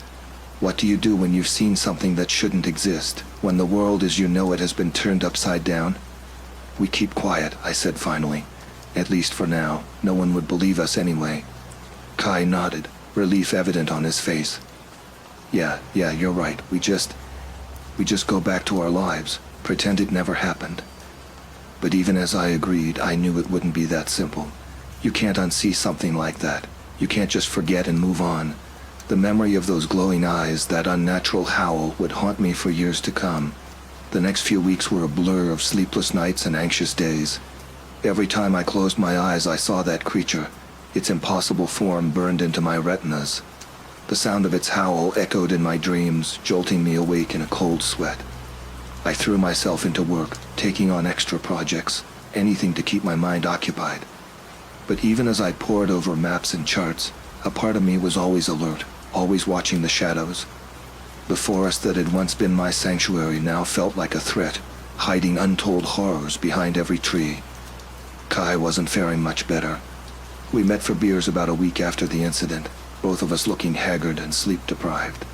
What do you do when you've seen something that shouldn't exist, when the world as you know it has been turned upside down? We keep quiet, I said finally. At least for now. No one would believe us anyway. Kai nodded, relief evident on his face. Yeah, you're right. We just go back to our lives, pretend it never happened. But even as I agreed, I knew it wouldn't be that simple. You can't unsee something like that. You can't just forget and move on. The memory of those glowing eyes, that unnatural howl, would haunt me for years to come. The next few weeks were a blur of sleepless nights and anxious days. Every time I closed my eyes, I saw that creature. Its impossible form burned into my retinas. The sound of its howl echoed in my dreams, jolting me awake in a cold sweat. I threw myself into work, taking on extra projects, anything to keep my mind occupied. But even as I pored over maps and charts, a part of me was always alert, always watching the shadows. The forest that had once been my sanctuary now felt like a threat, hiding untold horrors behind every tree. Kai wasn't faring much better. We met for beers about a week after the incident, both of us looking haggard and sleep-deprived.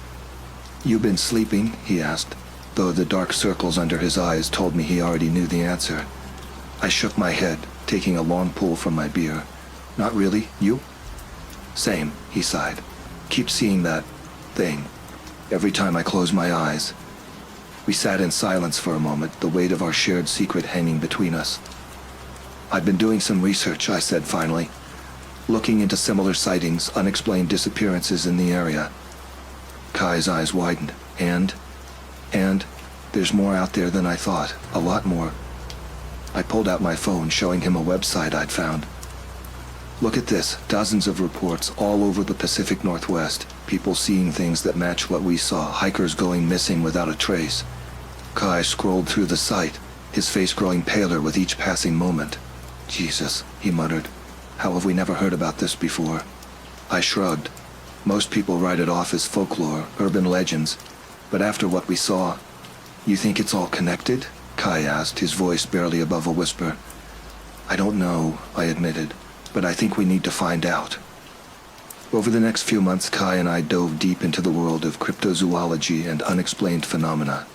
"You been sleeping?" he asked, though the dark circles under his eyes told me he already knew the answer. I shook my head, taking a long pull from my beer. "Not really, you?" "Same," he sighed. "Keep seeing that thing every time I close my eyes." We sat in silence for a moment, the weight of our shared secret hanging between us. "I've been doing some research," I said finally, "looking into similar sightings, unexplained disappearances in the area." Kai's eyes widened. And there's more out there than I thought, a lot more. I pulled out my phone, showing him a website I'd found. "Look at this, dozens of reports all over the Pacific Northwest, people seeing things that match what we saw, hikers going missing without a trace." Kai scrolled through the site, his face growing paler with each passing moment. "Jesus," he muttered, "how have we never heard about this before?" I shrugged. Most people write it off as folklore, urban legends, but after what we saw... "You think it's all connected?" Kai asked, his voice barely above a whisper. "I don't know," I admitted, "but I think we need to find out." Over the next few months, Kai and I dove deep into the world of cryptozoology and unexplained phenomena.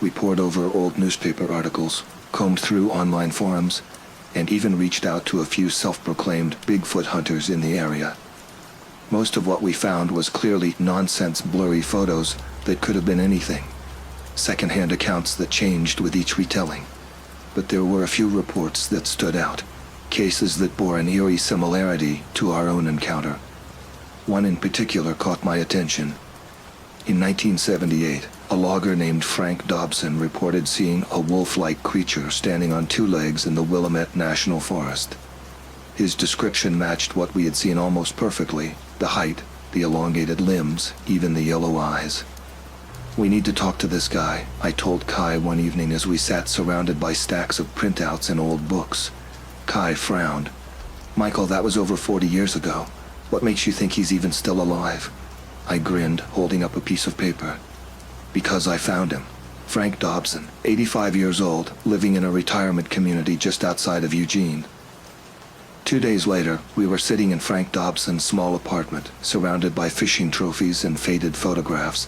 We pored over old newspaper articles, combed through online forums, and even reached out to a few self-proclaimed Bigfoot hunters in the area. Most of what we found was clearly nonsense, blurry photos that could have been anything. Second-hand accounts that changed with each retelling. But there were a few reports that stood out, cases that bore an eerie similarity to our own encounter. One in particular caught my attention. In 1978, a logger named Frank Dobson reported seeing a wolf-like creature standing on two legs in the Willamette National Forest. His description matched what we had seen almost perfectly: the height, the elongated limbs, even the yellow eyes. "We need to talk to this guy," I told Kai one evening as we sat surrounded by stacks of printouts and old books. Kai frowned. "Michael, that was over 40 years ago. What makes you think he's even still alive?" I grinned, holding up a piece of paper. "Because I found him. Frank Dobson, 85 years old, living in a retirement community just outside of Eugene." 2 days later, we were sitting in Frank Dobson's small apartment, surrounded by fishing trophies and faded photographs.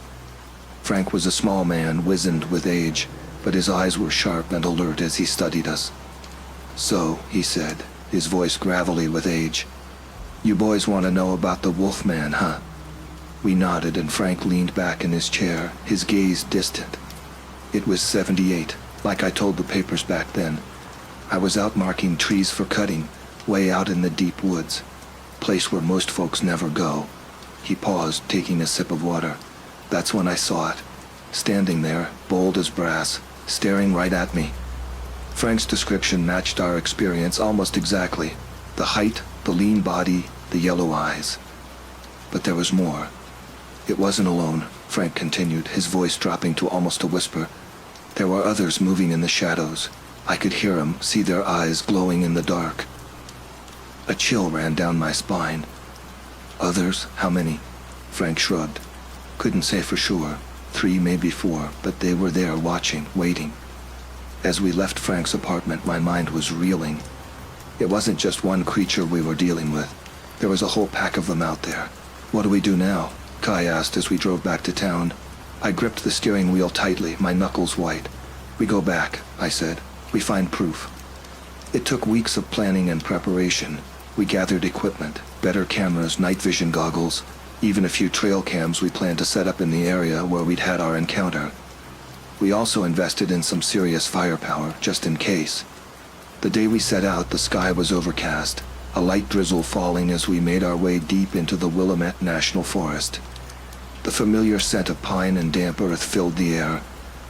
Frank was a small man, wizened with age, but his eyes were sharp and alert as he studied us. "So," he said, his voice gravelly with age, "you boys want to know about the Wolfman, huh?" We nodded, and Frank leaned back in his chair, his gaze distant. "It was 78, like I told the papers back then. I was out marking trees for cutting, way out in the deep woods, place where most folks never go." He paused, taking a sip of water. "That's when I saw it, standing there, bold as brass, staring right at me." Frank's description matched our experience almost exactly. The height, the lean body, the yellow eyes. But there was more. "It wasn't alone," Frank continued, his voice dropping to almost a whisper. "There were others moving in the shadows. I could hear them, see their eyes glowing in the dark. A chill ran down my spine. Others? How many? Frank shrugged. Couldn't say for sure. 3, maybe 4, but they were there watching, waiting. As we left Frank's apartment, my mind was reeling. It wasn't just one creature we were dealing with. There was a whole pack of them out there. What do we do now? Kai asked as we drove back to town. I gripped the steering wheel tightly, my knuckles white. We go back, I said. We find proof. It took weeks of planning and preparation. We gathered equipment, better cameras, night vision goggles, even a few trail cams we planned to set up in the area where we'd had our encounter. We also invested in some serious firepower, just in case. The day we set out, the sky was overcast, a light drizzle falling as we made our way deep into the Willamette National Forest. The familiar scent of pine and damp earth filled the air,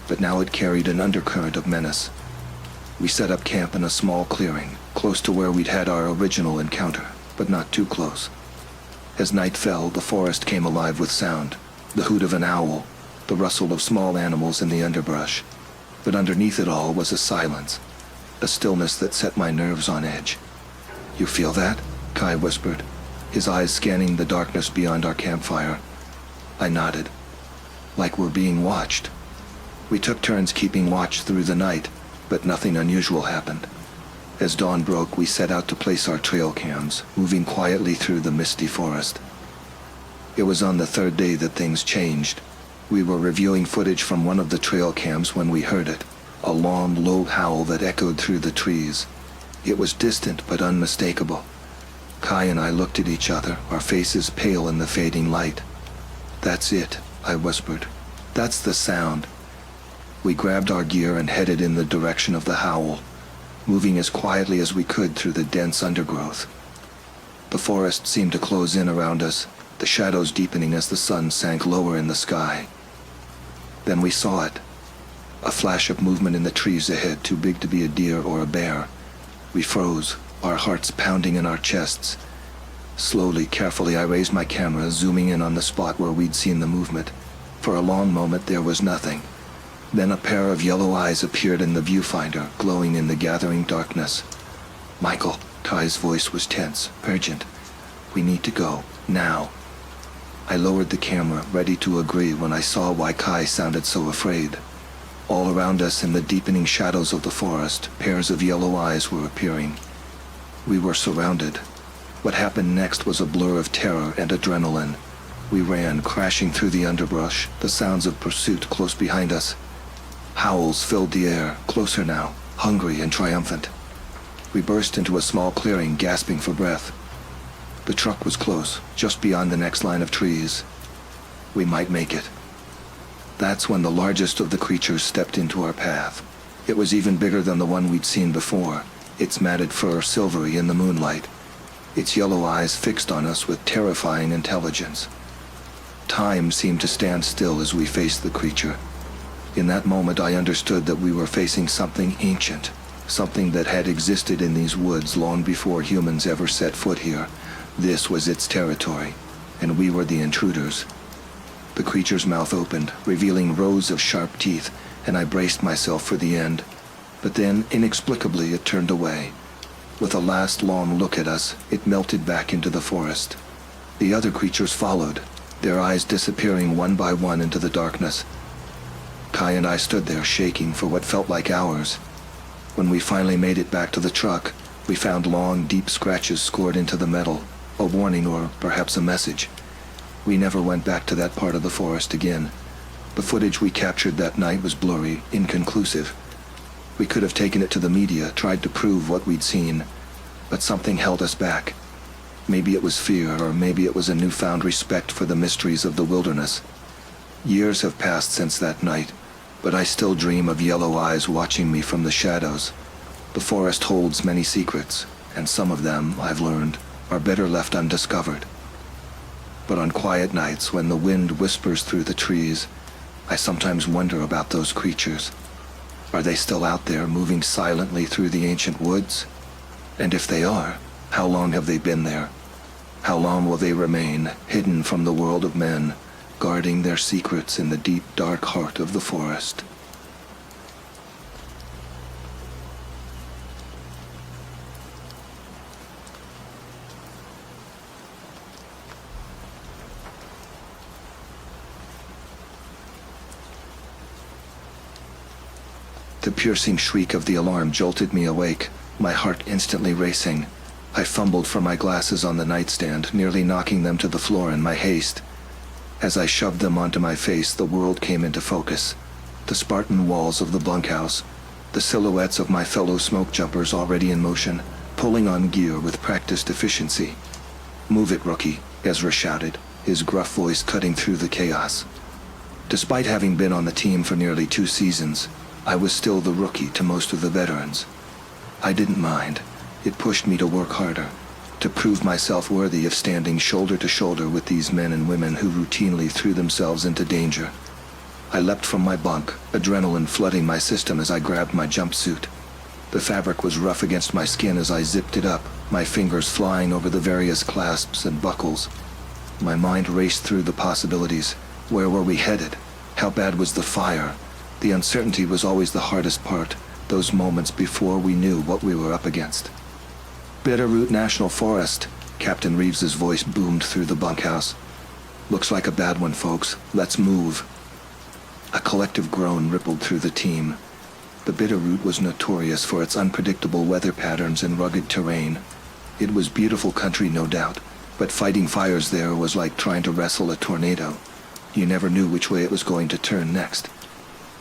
but now it carried an undercurrent of menace. We set up camp in a small clearing, close to where we'd had our original encounter, but not too close. As night fell, the forest came alive with sound, the hoot of an owl, the rustle of small animals in the underbrush. But underneath it all was a silence, a stillness that set my nerves on edge. "You feel that?" Kai whispered, his eyes scanning the darkness beyond our campfire. I nodded. "Like we're being watched." We took turns keeping watch through the night, but nothing unusual happened. As dawn broke, we set out to place our trail cams, moving quietly through the misty forest. It was on the third day that things changed. We were reviewing footage from one of the trail cams when we heard it, a long, low howl that echoed through the trees. It was distant but unmistakable. Kai and I looked at each other, our faces pale in the fading light. "That's it," I whispered. "That's the sound." We grabbed our gear and headed in the direction of the howl, moving as quietly as we could through the dense undergrowth. The forest seemed to close in around us, the shadows deepening as the sun sank lower in the sky. Then we saw it. A flash of movement in the trees ahead, too big to be a deer or a bear. We froze, our hearts pounding in our chests. Slowly, carefully, I raised my camera, zooming in on the spot where we'd seen the movement. For a long moment, there was nothing. Then a pair of yellow eyes appeared in the viewfinder, glowing in the gathering darkness. "Michael," Kai's voice was tense, urgent. "We need to go, now." I lowered the camera, ready to agree when I saw why Kai sounded so afraid. All around us in the deepening shadows of the forest, pairs of yellow eyes were appearing. We were surrounded. What happened next was a blur of terror and adrenaline. We ran, crashing through the underbrush, the sounds of pursuit close behind us. Howls filled the air, closer now, hungry and triumphant. We burst into a small clearing, gasping for breath. The truck was close, just beyond the next line of trees. We might make it. That's when the largest of the creatures stepped into our path. It was even bigger than the one we'd seen before, its matted fur silvery in the moonlight, its yellow eyes fixed on us with terrifying intelligence. Time seemed to stand still as we faced the creature. In that moment, I understood that we were facing something ancient, something that had existed in these woods long before humans ever set foot here. This was its territory, and we were the intruders. The creature's mouth opened, revealing rows of sharp teeth, and I braced myself for the end. But then, inexplicably, it turned away. With a last long look at us, it melted back into the forest. The other creatures followed, their eyes disappearing one by one into the darkness. Kai and I stood there shaking for what felt like hours. When we finally made it back to the truck, we found long, deep scratches scored into the metal, a warning or perhaps a message. We never went back to that part of the forest again. The footage we captured that night was blurry, inconclusive. We could have taken it to the media, tried to prove what we'd seen, but something held us back. Maybe it was fear, or maybe it was a newfound respect for the mysteries of the wilderness. Years have passed since that night, but I still dream of yellow eyes watching me from the shadows. The forest holds many secrets, and some of them, I've learned, are better left undiscovered. But on quiet nights, when the wind whispers through the trees, I sometimes wonder about those creatures. Are they still out there, moving silently through the ancient woods? And if they are, how long have they been there? How long will they remain, hidden from the world of men, guarding their secrets in the deep, dark heart of the forest? The piercing shriek of the alarm jolted me awake, my heart instantly racing. I fumbled for my glasses on the nightstand, nearly knocking them to the floor in my haste. As I shoved them onto my face, the world came into focus. The Spartan walls of the bunkhouse, the silhouettes of my fellow smoke jumpers already in motion, pulling on gear with practiced efficiency. "Move it, rookie," Ezra shouted, his gruff voice cutting through the chaos. Despite having been on the team for nearly 2 seasons, I was still the rookie to most of the veterans. I didn't mind. It pushed me to work harder, to prove myself worthy of standing shoulder to shoulder with these men and women who routinely threw themselves into danger. I leapt from my bunk, adrenaline flooding my system as I grabbed my jumpsuit. The fabric was rough against my skin as I zipped it up, my fingers flying over the various clasps and buckles. My mind raced through the possibilities. Where were we headed? How bad was the fire? The uncertainty was always the hardest part, those moments before we knew what we were up against. "Bitterroot National Forest," Captain Reeves's voice boomed through the bunkhouse. "Looks like a bad one, folks. Let's move." A collective groan rippled through the team. The Bitterroot was notorious for its unpredictable weather patterns and rugged terrain. It was beautiful country, no doubt, but fighting fires there was like trying to wrestle a tornado. You never knew which way it was going to turn next.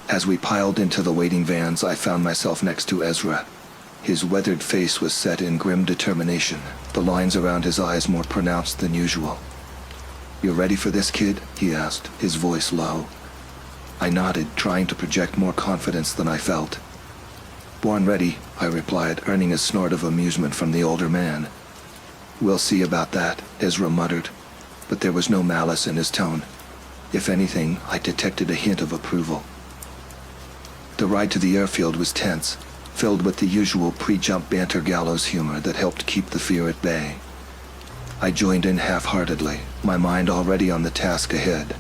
As we piled into the waiting vans, I found myself next to Ezra. His weathered face was set in grim determination, the lines around his eyes more pronounced than usual. "You ready for this, kid?" he asked, his voice low. I nodded, trying to project more confidence than I felt. "Born ready," I replied, earning a snort of amusement from the older man. "We'll see about that," Ezra muttered, but there was no malice in his tone. If anything, I detected a hint of approval. The ride to the airfield was tense, filled with the usual pre-jump banter gallows humor that helped keep the fear at bay. I joined in half-heartedly, my mind already on the task ahead.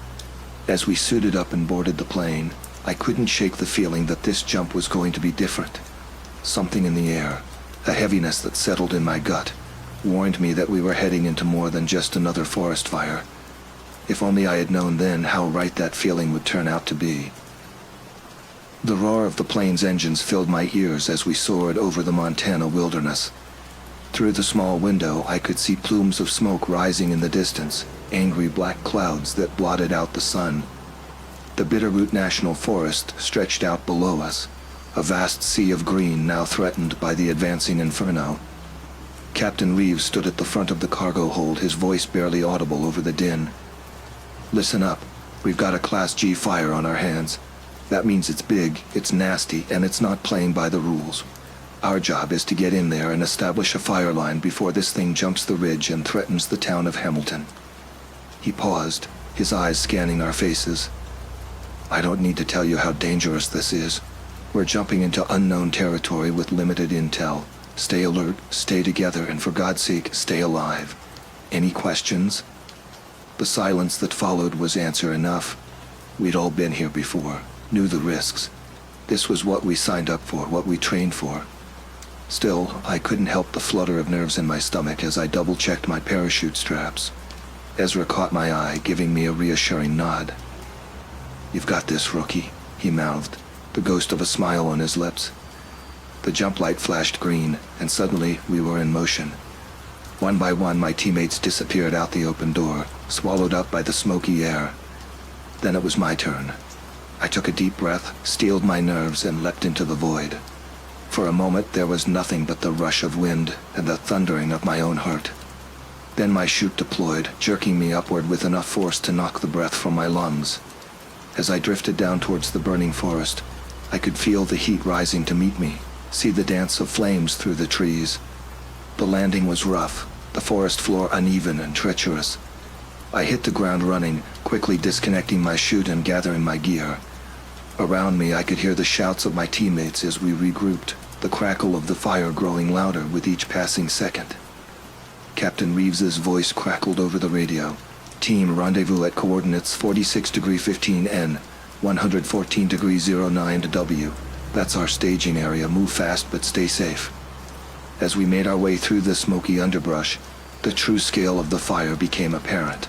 As we suited up and boarded the plane, I couldn't shake the feeling that this jump was going to be different. Something in the air, a heaviness that settled in my gut, warned me that we were heading into more than just another forest fire. If only I had known then how right that feeling would turn out to be. The roar of the plane's engines filled my ears as we soared over the Montana wilderness. Through the small window, I could see plumes of smoke rising in the distance, angry black clouds that blotted out the sun. The Bitterroot National Forest stretched out below us, a vast sea of green now threatened by the advancing inferno. Captain Reeves stood at the front of the cargo hold, his voice barely audible over the din. "Listen up. We've got a Class G fire on our hands. That means it's big, it's nasty, and it's not playing by the rules. Our job is to get in there and establish a fire line before this thing jumps the ridge and threatens the town of Hamilton." He paused, his eyes scanning our faces. "I don't need to tell you how dangerous this is. We're jumping into unknown territory with limited intel. Stay alert, stay together, and for God's sake, stay alive. Any questions?" The silence that followed was answer enough. We'd all been here before, knew the risks. This was what we signed up for, what we trained for. Still, I couldn't help the flutter of nerves in my stomach as I double-checked my parachute straps. Ezra caught my eye, giving me a reassuring nod. "You've got this, rookie," he mouthed, the ghost of a smile on his lips. The jump light flashed green, and suddenly we were in motion. One by one, my teammates disappeared out the open door, swallowed up by the smoky air. Then it was my turn. I took a deep breath, steeled my nerves, and leapt into the void. For a moment, there was nothing but the rush of wind and the thundering of my own heart. Then my chute deployed, jerking me upward with enough force to knock the breath from my lungs. As I drifted down towards the burning forest, I could feel the heat rising to meet me, see the dance of flames through the trees. The landing was rough, the forest floor uneven and treacherous. I hit the ground running, quickly disconnecting my chute and gathering my gear. Around me, I could hear the shouts of my teammates as we regrouped, the crackle of the fire growing louder with each passing second. Captain Reeves's voice crackled over the radio. "Team, rendezvous at coordinates 46°15 N, 114°09 W. That's our staging area. Move fast, but stay safe." As we made our way through the smoky underbrush, the true scale of the fire became apparent.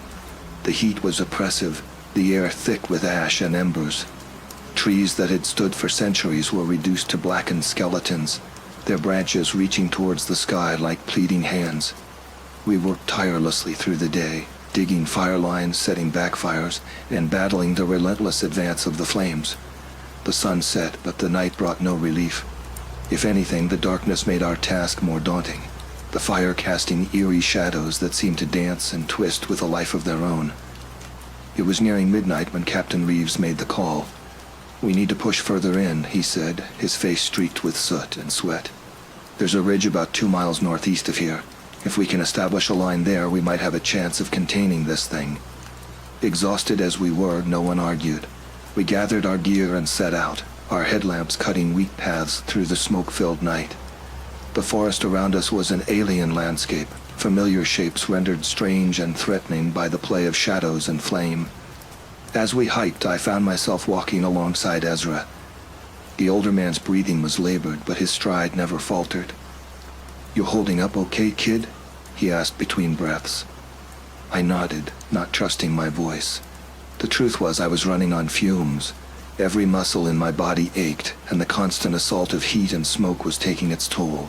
The heat was oppressive, the air thick with ash and embers. Trees that had stood for centuries were reduced to blackened skeletons, their branches reaching towards the sky like pleading hands. We worked tirelessly through the day, digging fire lines, setting backfires, and battling the relentless advance of the flames. The sun set, but the night brought no relief. If anything, the darkness made our task more daunting, the fire casting eerie shadows that seemed to dance and twist with a life of their own. It was nearing midnight when Captain Reeves made the call. "We need to push further in," he said, his face streaked with soot and sweat. "There's a ridge about 2 miles northeast of here. If we can establish a line there, we might have a chance of containing this thing." Exhausted as we were, no one argued. We gathered our gear and set out, our headlamps cutting weak paths through the smoke-filled night. The forest around us was an alien landscape, familiar shapes rendered strange and threatening by the play of shadows and flame. As we hiked, I found myself walking alongside Ezra. The older man's breathing was labored, but his stride never faltered. "You holding up okay, kid?" he asked between breaths. I nodded, not trusting my voice. The truth was I was running on fumes. Every muscle in my body ached, and the constant assault of heat and smoke was taking its toll.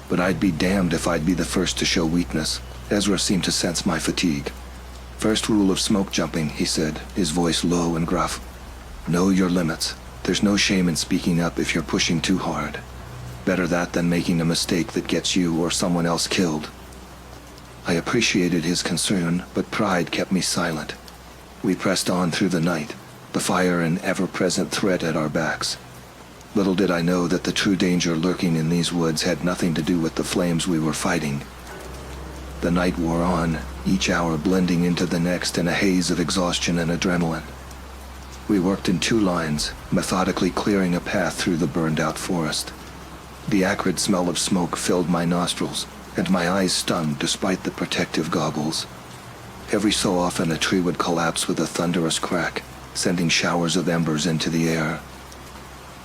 But I'd be damned if I'd be the first to show weakness. Ezra seemed to sense my fatigue. "First rule of smoke jumping," he said, his voice low and gruff. "Know your limits. There's no shame in speaking up if you're pushing too hard. Better that than making a mistake that gets you or someone else killed." I appreciated his concern, but pride kept me silent. We pressed on through the night, the fire an ever-present threat at our backs. Little did I know that the true danger lurking in these woods had nothing to do with the flames we were fighting. The night wore on, each hour blending into the next in a haze of exhaustion and adrenaline. We worked in 2 lines, methodically clearing a path through the burned-out forest. The acrid smell of smoke filled my nostrils, and my eyes stung despite the protective goggles. Every so often a tree would collapse with a thunderous crack, sending showers of embers into the air.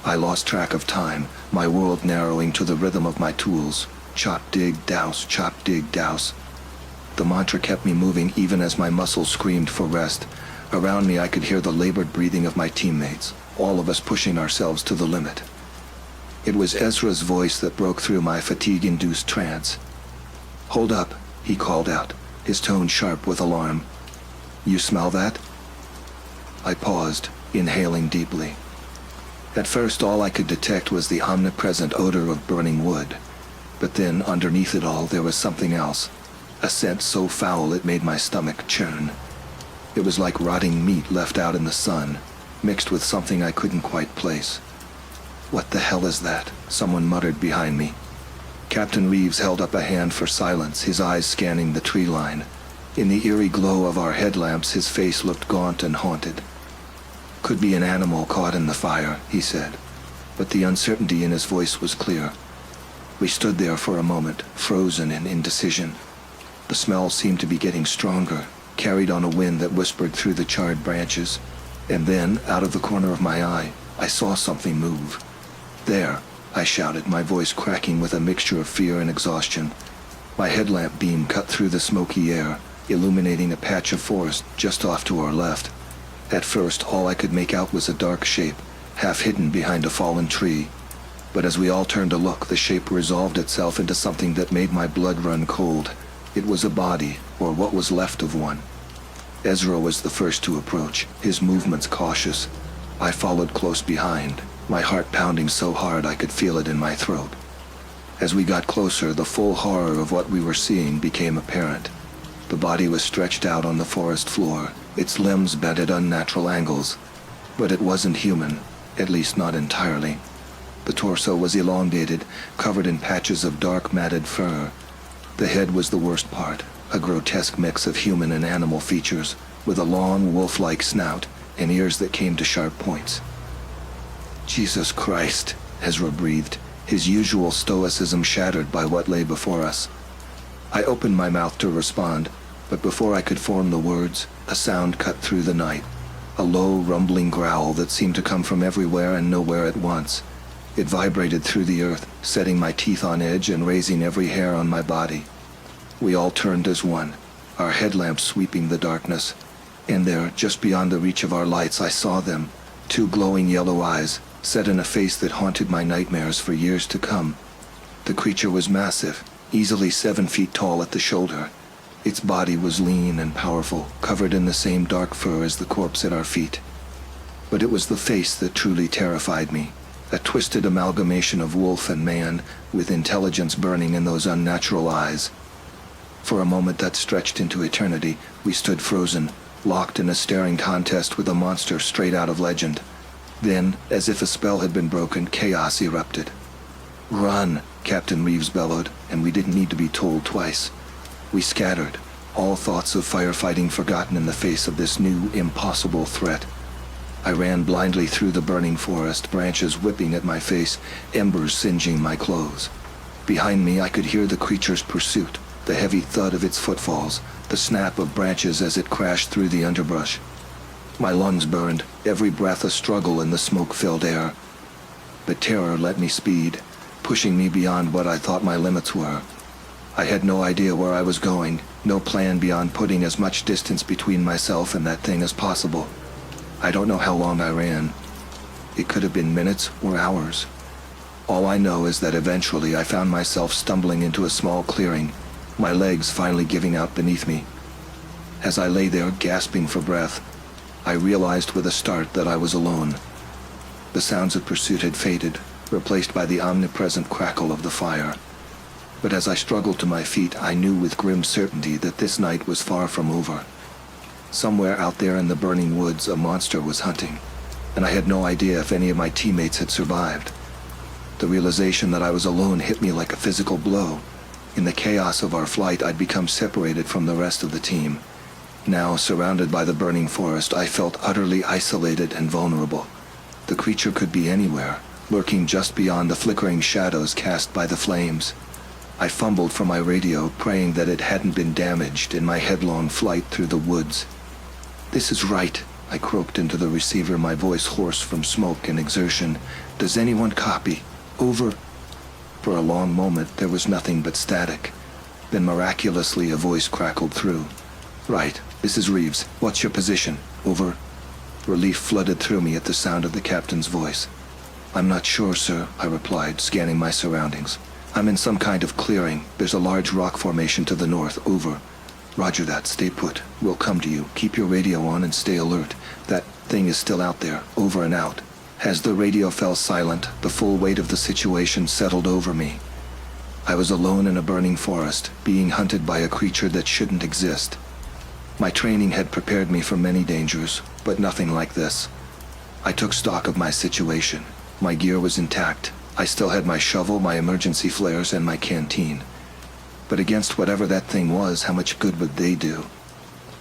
I lost track of time, my world narrowing to the rhythm of my tools. Chop, dig, douse, chop, dig, douse. The mantra kept me moving even as my muscles screamed for rest. Around me I could hear the labored breathing of my teammates, all of us pushing ourselves to the limit. It was Ezra's voice that broke through my fatigue-induced trance. "Hold up," he called out, his tone sharp with alarm. "You smell that?" I paused, inhaling deeply. At first all I could detect was the omnipresent odor of burning wood. But then, underneath it all, there was something else, a scent so foul it made my stomach churn. It was like rotting meat left out in the sun, mixed with something I couldn't quite place. "What the hell is that?" someone muttered behind me. Captain Reeves held up a hand for silence, his eyes scanning the tree line. In the eerie glow of our headlamps, his face looked gaunt and haunted. "Could be an animal caught in the fire," he said, but the uncertainty in his voice was clear. We stood there for a moment, frozen in indecision. The smell seemed to be getting stronger, carried on a wind that whispered through the charred branches. And then, out of the corner of my eye, I saw something move. "There!" I shouted, my voice cracking with a mixture of fear and exhaustion. My headlamp beam cut through the smoky air, illuminating a patch of forest just off to our left. At first, all I could make out was a dark shape, half hidden behind a fallen tree. But as we all turned to look, the shape resolved itself into something that made my blood run cold. It was a body, or what was left of one. Ezra was the first to approach, his movements cautious. I followed close behind, my heart pounding so hard I could feel it in my throat. As we got closer, the full horror of what we were seeing became apparent. The body was stretched out on the forest floor, its limbs bent at unnatural angles. But it wasn't human, at least not entirely. The torso was elongated, covered in patches of dark matted fur. The head was the worst part, a grotesque mix of human and animal features, with a long wolf-like snout and ears that came to sharp points. "Jesus Christ," Ezra breathed, his usual stoicism shattered by what lay before us. I opened my mouth to respond, but before I could form the words, a sound cut through the night, a low, rumbling growl that seemed to come from everywhere and nowhere at once. It vibrated through the earth, setting my teeth on edge and raising every hair on my body. We all turned as one, our headlamps sweeping the darkness. And there, just beyond the reach of our lights, I saw them, Two glowing yellow eyes, set in a face that haunted my nightmares for years to come. The creature was massive, easily 7 feet tall at the shoulder. Its body was lean and powerful, covered in the same dark fur as the corpse at our feet. But it was the face that truly terrified me, a twisted amalgamation of wolf and man, with intelligence burning in those unnatural eyes. For a moment that stretched into eternity, we stood frozen, locked in a staring contest with a monster straight out of legend. Then, as if a spell had been broken, chaos erupted. "Run!" Captain Reeves bellowed, and we didn't need to be told twice. We scattered, all thoughts of firefighting forgotten in the face of this new, impossible threat. I ran blindly through the burning forest, branches whipping at my face, embers singeing my clothes. Behind me I could hear the creature's pursuit, the heavy thud of its footfalls, the snap of branches as it crashed through the underbrush. My lungs burned, every breath a struggle in the smoke-filled air. But terror let me speed, pushing me beyond what I thought my limits were. I had no idea where I was going, no plan beyond putting as much distance between myself and that thing as possible. I don't know how long I ran. It could have been minutes or hours. All I know is that eventually I found myself stumbling into a small clearing, my legs finally giving out beneath me. As I lay there gasping for breath, I realized with a start that I was alone. The sounds of pursuit had faded, replaced by the omnipresent crackle of the fire. But as I struggled to my feet, I knew with grim certainty that this night was far from over. Somewhere out there in the burning woods, a monster was hunting, and I had no idea if any of my teammates had survived. The realization that I was alone hit me like a physical blow. In the chaos of our flight, I'd become separated from the rest of the team. Now, surrounded by the burning forest, I felt utterly isolated and vulnerable. The creature could be anywhere, lurking just beyond the flickering shadows cast by the flames. I fumbled for my radio, praying that it hadn't been damaged in my headlong flight through the woods. "This is right," I croaked into the receiver, my voice hoarse from smoke and exertion. "Does anyone copy? Over." For a long moment there was nothing but static. Then miraculously a voice crackled through. "Right, this is Reeves. What's your position? Over." Relief flooded through me at the sound of the captain's voice. "I'm not sure, sir," I replied, scanning my surroundings. "I'm in some kind of clearing. There's a large rock formation to the north. Over." "Roger that. Stay put. We'll come to you. Keep your radio on and stay alert. That thing is still out there. Over and out." As the radio fell silent, the full weight of the situation settled over me. I was alone in a burning forest, being hunted by a creature that shouldn't exist. My training had prepared me for many dangers, but nothing like this. I took stock of my situation. My gear was intact. I still had my shovel, my emergency flares, and my canteen. But against whatever that thing was, how much good would they do?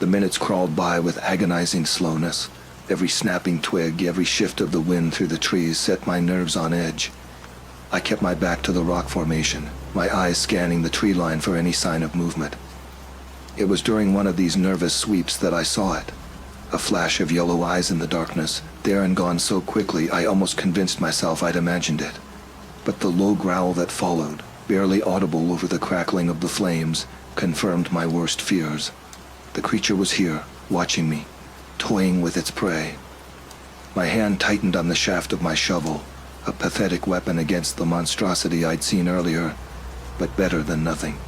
The minutes crawled by with agonizing slowness. Every snapping twig, every shift of the wind through the trees set my nerves on edge. I kept my back to the rock formation, my eyes scanning the tree line for any sign of movement. It was during one of these nervous sweeps that I saw it. A flash of yellow eyes in the darkness, there and gone so quickly I almost convinced myself I'd imagined it. But the low growl that followed, barely audible over the crackling of the flames, confirmed my worst fears. The creature was here, watching me, toying with its prey. My hand tightened on the shaft of my shovel, a pathetic weapon against the monstrosity I'd seen earlier, but better than nothing.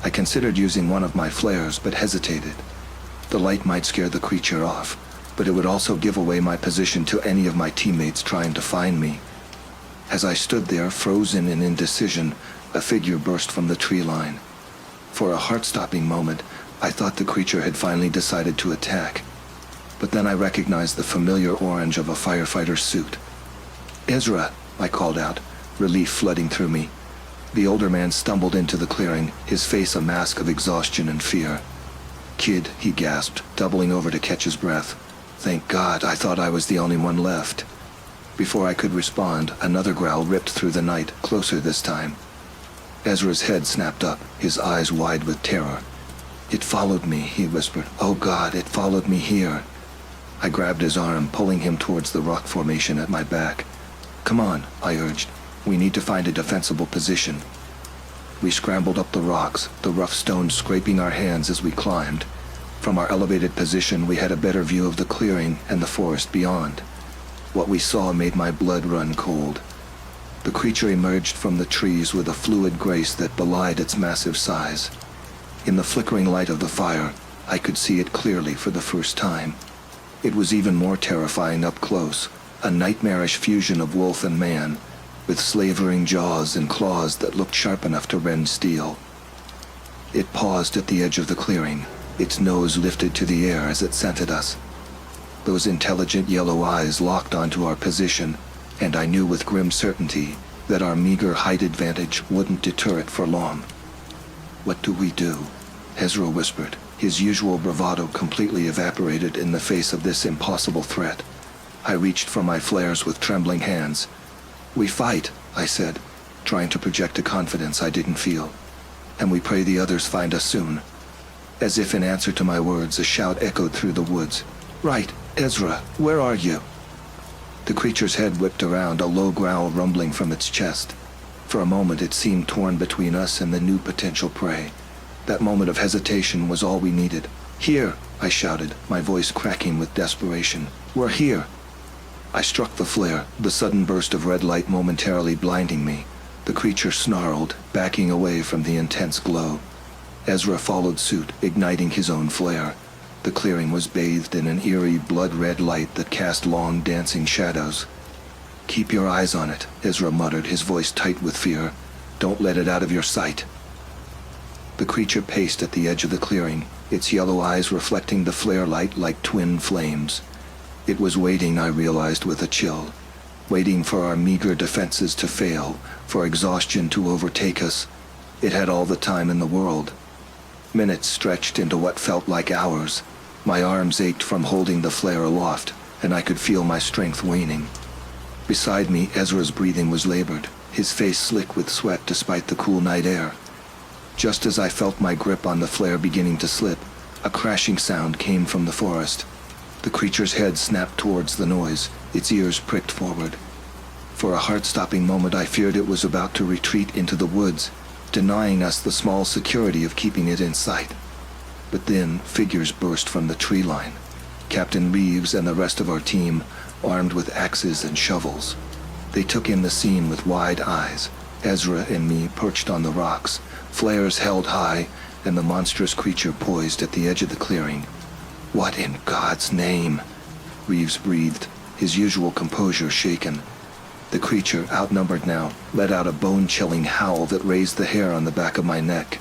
I considered using one of my flares, but hesitated. The light might scare the creature off, but it would also give away my position to any of my teammates trying to find me. As I stood there, frozen in indecision, a figure burst from the tree line. For a heart-stopping moment, I thought the creature had finally decided to attack. But then I recognized the familiar orange of a firefighter's suit. "Ezra," I called out, relief flooding through me. The older man stumbled into the clearing, his face a mask of exhaustion and fear. "Kid," he gasped, doubling over to catch his breath. "Thank God, I thought I was the only one left." Before I could respond, another growl ripped through the night, closer this time. Ezra's head snapped up, his eyes wide with terror. "It followed me," he whispered. "Oh God, it followed me here." I grabbed his arm, pulling him towards the rock formation at my back. "Come on," I urged. "We need to find a defensible position." We scrambled up the rocks, the rough stones scraping our hands as we climbed. From our elevated position, we had a better view of the clearing and the forest beyond. What we saw made my blood run cold. The creature emerged from the trees with a fluid grace that belied its massive size. In the flickering light of the fire, I could see it clearly for the first time. It was even more terrifying up close, a nightmarish fusion of wolf and man, with slavering jaws and claws that looked sharp enough to rend steel. It paused at the edge of the clearing, its nose lifted to the air as it scented us. Those intelligent yellow eyes locked onto our position, and I knew with grim certainty that our meager height advantage wouldn't deter it for long. "What do we do?" Ezra whispered, his usual bravado completely evaporated in the face of this impossible threat. I reached for my flares with trembling hands. "We fight," I said, trying to project a confidence I didn't feel. "And we pray the others find us soon." As if in answer to my words, a shout echoed through the woods. "Right, Ezra, where are you?" The creature's head whipped around, a low growl rumbling from its chest. For a moment it seemed torn between us and the new potential prey. That moment of hesitation was all we needed. "Here!" I shouted, my voice cracking with desperation. "We're here!" I struck the flare, the sudden burst of red light momentarily blinding me. The creature snarled, backing away from the intense glow. Ezra followed suit, igniting his own flare. The clearing was bathed in an eerie, blood-red light that cast long, dancing shadows. "Keep your eyes on it," Ezra muttered, his voice tight with fear. "Don't let it out of your sight." The creature paced at the edge of the clearing, its yellow eyes reflecting the flare light like twin flames. It was waiting, I realized with a chill, waiting for our meager defenses to fail, for exhaustion to overtake us. It had all the time in the world. Minutes stretched into what felt like hours. My arms ached from holding the flare aloft, and I could feel my strength waning. Beside me, Ezra's breathing was labored, his face slick with sweat despite the cool night air. Just as I felt my grip on the flare beginning to slip, a crashing sound came from the forest. The creature's head snapped towards the noise, its ears pricked forward. For a heart-stopping moment I feared it was about to retreat into the woods, denying us the small security of keeping it in sight. But then figures burst from the tree line. Captain Reeves and the rest of our team, armed with axes and shovels. They took in the scene with wide eyes, Ezra and me perched on the rocks, flares held high, and the monstrous creature poised at the edge of the clearing. "What in God's name?" Reeves breathed, his usual composure shaken. The creature, outnumbered now, let out a bone-chilling howl that raised the hair on the back of my neck.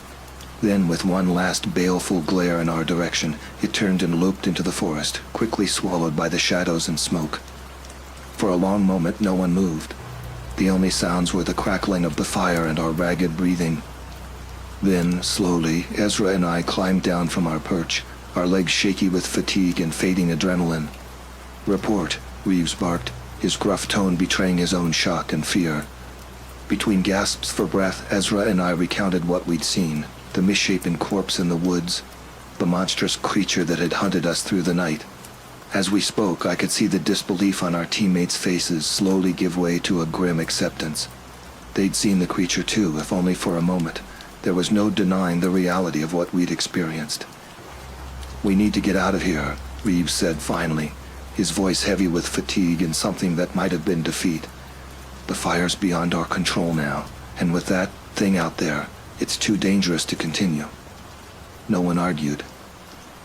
Then, with one last baleful glare in our direction, it turned and loped into the forest, quickly swallowed by the shadows and smoke. For a long moment no one moved. The only sounds were the crackling of the fire and our ragged breathing. Then, slowly, Ezra and I climbed down from our perch, our legs shaky with fatigue and fading adrenaline. "Report," Reeves barked, his gruff tone betraying his own shock and fear. Between gasps for breath, Ezra and I recounted what we'd seen, the misshapen corpse in the woods, the monstrous creature that had hunted us through the night. As we spoke, I could see the disbelief on our teammates' faces slowly give way to a grim acceptance. They'd seen the creature too, if only for a moment. There was no denying the reality of what we'd experienced. "We need to get out of here," Reeves said finally, his voice heavy with fatigue and something that might have been defeat. "The fire's beyond our control now, and with that thing out there, it's too dangerous to continue." No one argued.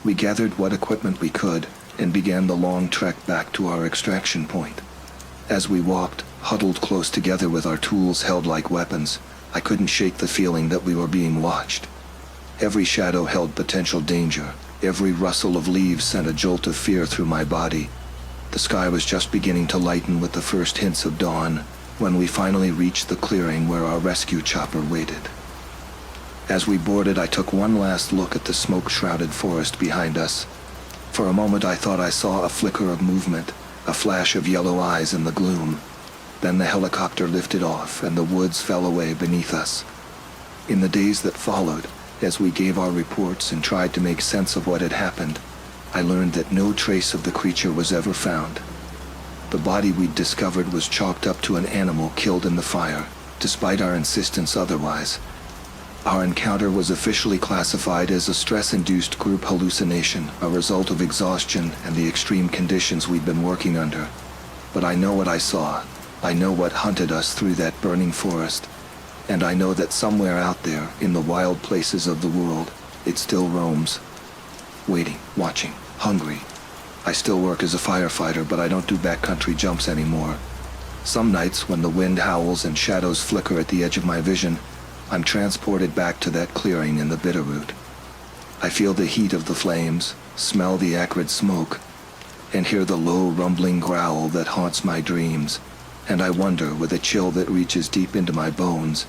We gathered what equipment we could and began the long trek back to our extraction point. As we walked, huddled close together with our tools held like weapons, I couldn't shake the feeling that we were being watched. Every shadow held potential danger. Every rustle of leaves sent a jolt of fear through my body. The sky was just beginning to lighten with the first hints of dawn when we finally reached the clearing where our rescue chopper waited. As we boarded, I took one last look at the smoke-shrouded forest behind us. For a moment I thought I saw a flicker of movement, a flash of yellow eyes in the gloom. Then the helicopter lifted off and the woods fell away beneath us. In the days that followed, as we gave our reports and tried to make sense of what had happened, I learned that no trace of the creature was ever found. The body we'd discovered was chalked up to an animal killed in the fire, despite our insistence otherwise. Our encounter was officially classified as a stress-induced group hallucination, a result of exhaustion and the extreme conditions we'd been working under. But I know what I saw. I know what hunted us through that burning forest. And I know that somewhere out there, in the wild places of the world, it still roams. Waiting, watching, hungry. I still work as a firefighter, but I don't do backcountry jumps anymore. Some nights, when the wind howls and shadows flicker at the edge of my vision, I'm transported back to that clearing in the Bitterroot. I feel the heat of the flames, smell the acrid smoke, and hear the low rumbling growl that haunts my dreams, and I wonder, with a chill that reaches deep into my bones,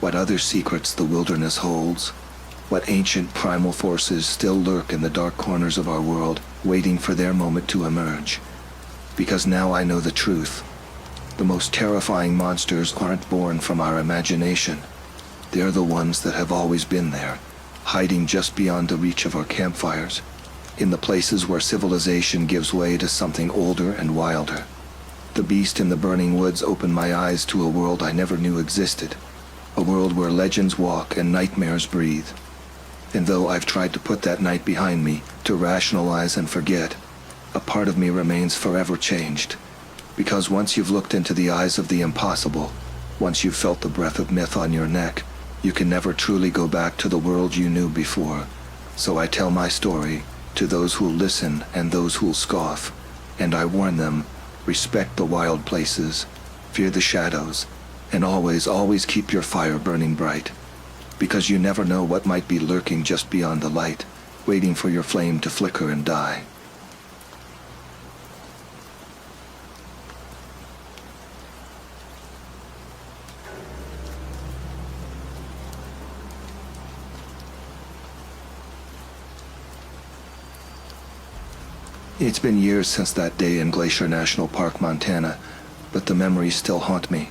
what other secrets the wilderness holds, what ancient primal forces still lurk in the dark corners of our world, waiting for their moment to emerge. Because now I know the truth. The most terrifying monsters aren't born from our imagination. They're the ones that have always been there, hiding just beyond the reach of our campfires, in the places where civilization gives way to something older and wilder. The beast in the burning woods opened my eyes to a world I never knew existed, a world where legends walk and nightmares breathe. And though I've tried to put that night behind me, to rationalize and forget, a part of me remains forever changed. Because once you've looked into the eyes of the impossible, once you've felt the breath of myth on your neck, you can never truly go back to the world you knew before. So I tell my story to those who'll listen and those who'll scoff, and I warn them, respect the wild places, fear the shadows, and always, always keep your fire burning bright. Because you never know what might be lurking just beyond the light, waiting for your flame to flicker and die. It's been years since that day in Glacier National Park, Montana, but the memories still haunt me.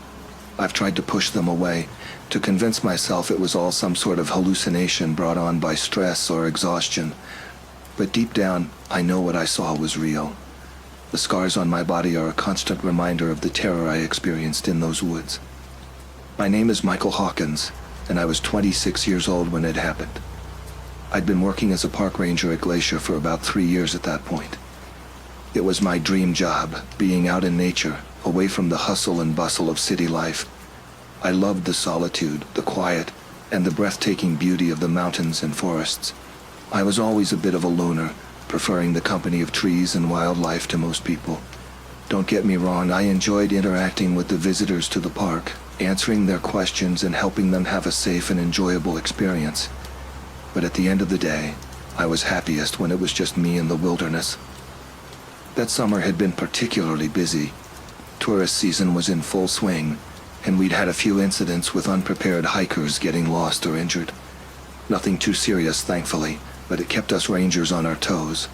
I've tried to push them away, to convince myself it was all some sort of hallucination brought on by stress or exhaustion. But deep down, I know what I saw was real. The scars on my body are a constant reminder of the terror I experienced in those woods. My name is Michael Hawkins, and I was 26 years old when it happened. I'd been working as a park ranger at Glacier for about 3 years at that point. It was my dream job, being out in nature, away from the hustle and bustle of city life. I loved the solitude, the quiet, and the breathtaking beauty of the mountains and forests. I was always a bit of a loner, preferring the company of trees and wildlife to most people. Don't get me wrong, I enjoyed interacting with the visitors to the park, answering their questions and helping them have a safe and enjoyable experience. But at the end of the day, I was happiest when it was just me in the wilderness. That summer had been particularly busy. Tourist season was in full swing, and we'd had a few incidents with unprepared hikers getting lost or injured. Nothing too serious, thankfully, but it kept us rangers on our toes.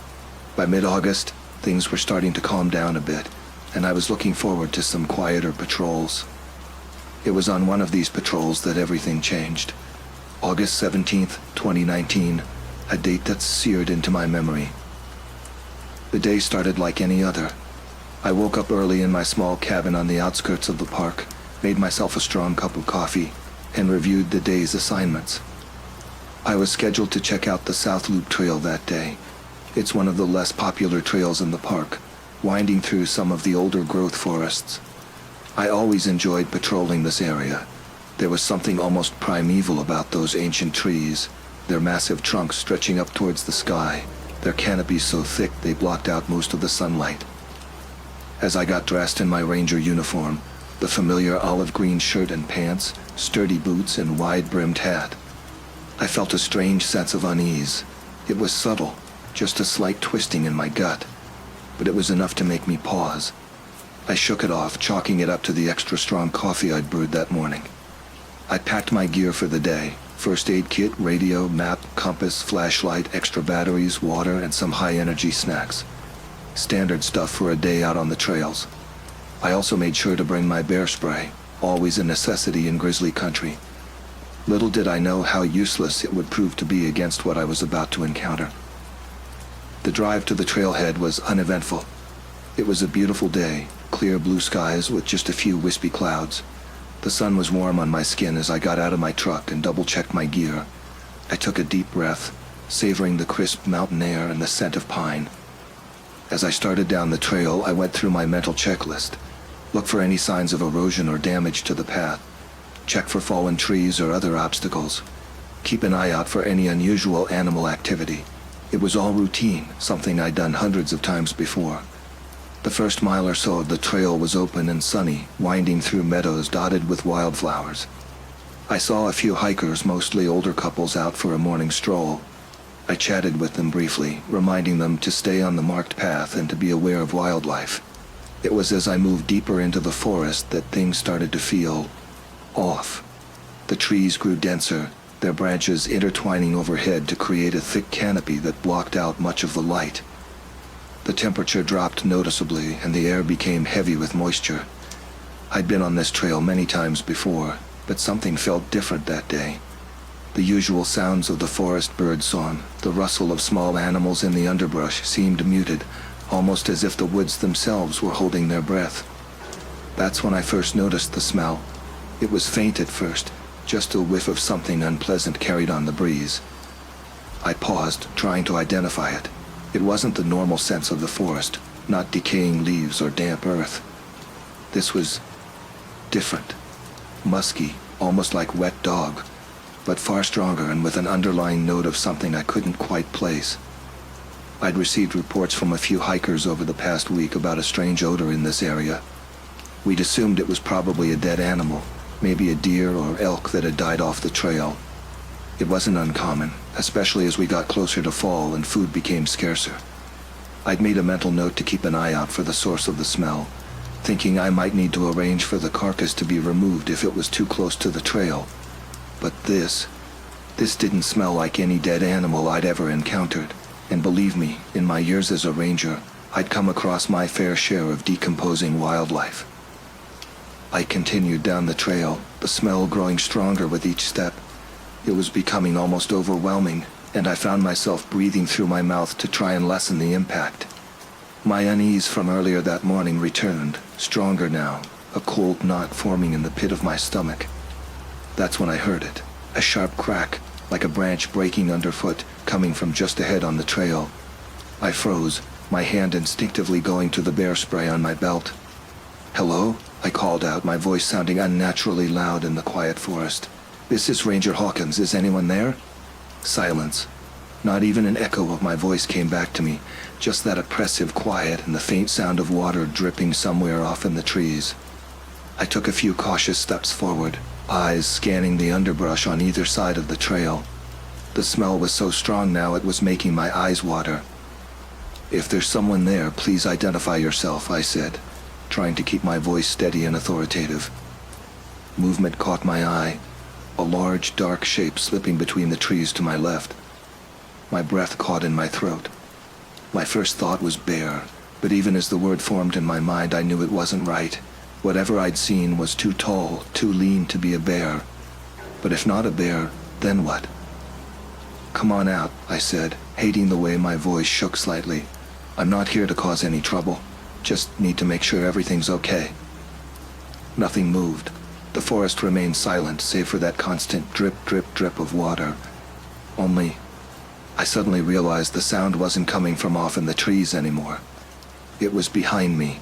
By mid-August, things were starting to calm down a bit, and I was looking forward to some quieter patrols. It was on one of these patrols that everything changed. August 17th, 2019, a date that's seared into my memory. The day started like any other. I woke up early in my small cabin on the outskirts of the park, made myself a strong cup of coffee, and reviewed the day's assignments. I was scheduled to check out the South Loop Trail that day. It's one of the less popular trails in the park, winding through some of the older growth forests. I always enjoyed patrolling this area. There was something almost primeval about those ancient trees, their massive trunks stretching up towards the sky, their canopies so thick they blocked out most of the sunlight. As I got dressed in my ranger uniform, the familiar olive green shirt and pants, sturdy boots, and wide-brimmed hat, I felt a strange sense of unease. It was subtle, just a slight twisting in my gut, but it was enough to make me pause. I shook it off, chalking it up to the extra strong coffee I'd brewed that morning. I packed my gear for the day: first aid kit, radio, map, compass, flashlight, extra batteries, water, and some high-energy snacks. Standard stuff for a day out on the trails. I also made sure to bring my bear spray, always a necessity in grizzly country. Little did I know how useless it would prove to be against what I was about to encounter. The drive to the trailhead was uneventful. It was a beautiful day, clear blue skies with just a few wispy clouds. The sun was warm on my skin as I got out of my truck and double-checked my gear. I took a deep breath, savoring the crisp mountain air and the scent of pine. As I started down the trail, I went through my mental checklist. Look for any signs of erosion or damage to the path. Check for fallen trees or other obstacles. Keep an eye out for any unusual animal activity. It was all routine, something I'd done hundreds of times before. The first mile or so of the trail was open and sunny, winding through meadows dotted with wildflowers. I saw a few hikers, mostly older couples, out for a morning stroll. I chatted with them briefly, reminding them to stay on the marked path and to be aware of wildlife. It was as I moved deeper into the forest that things started to feel off. The trees grew denser, their branches intertwining overhead to create a thick canopy that blocked out much of the light. The temperature dropped noticeably and the air became heavy with moisture. I'd been on this trail many times before, but something felt different that day. The usual sounds of the forest bird song, the rustle of small animals in the underbrush seemed muted, almost as if the woods themselves were holding their breath. That's when I first noticed the smell. It was faint at first, just a whiff of something unpleasant carried on the breeze. I paused, trying to identify it. It wasn't the normal sense of the forest, not decaying leaves or damp earth. This was different. Musky, almost like wet dog, but far stronger and with an underlying note of something I couldn't quite place. I'd received reports from a few hikers over the past week about a strange odor in this area. We'd assumed it was probably a dead animal, maybe a deer or elk that had died off the trail. It wasn't uncommon, especially as we got closer to fall and food became scarcer. I'd made a mental note to keep an eye out for the source of the smell, thinking I might need to arrange for the carcass to be removed if it was too close to the trail. But this didn't smell like any dead animal I'd ever encountered, and believe me, in my years as a ranger, I'd come across my fair share of decomposing wildlife. I continued down the trail, the smell growing stronger with each step. It was becoming almost overwhelming, and I found myself breathing through my mouth to try and lessen the impact. My unease from earlier that morning returned, stronger now, a cold knot forming in the pit of my stomach. That's when I heard it, a sharp crack, like a branch breaking underfoot, coming from just ahead on the trail. I froze, my hand instinctively going to the bear spray on my belt. "Hello?" I called out, my voice sounding unnaturally loud in the quiet forest. "This is Ranger Hawkins. Is anyone there?" Silence. Not even an echo of my voice came back to me, just that oppressive quiet and the faint sound of water dripping somewhere off in the trees. I took a few cautious steps forward, eyes scanning the underbrush on either side of the trail. The smell was so strong now it was making my eyes water. "If there's someone there, please identify yourself," I said, trying to keep my voice steady and authoritative. Movement caught my eye, a large, dark shape slipping between the trees to my left. My breath caught in my throat. My first thought was bear, but even as the word formed in my mind, I knew it wasn't right. Whatever I'd seen was too tall, too lean to be a bear. But if not a bear, then what? "Come on out," I said, hating the way my voice shook slightly. "I'm not here to cause any trouble. Just need to make sure everything's okay." Nothing moved. The forest remained silent, save for that constant drip, drip, drip of water. Only, I suddenly realized the sound wasn't coming from off in the trees anymore. It was behind me.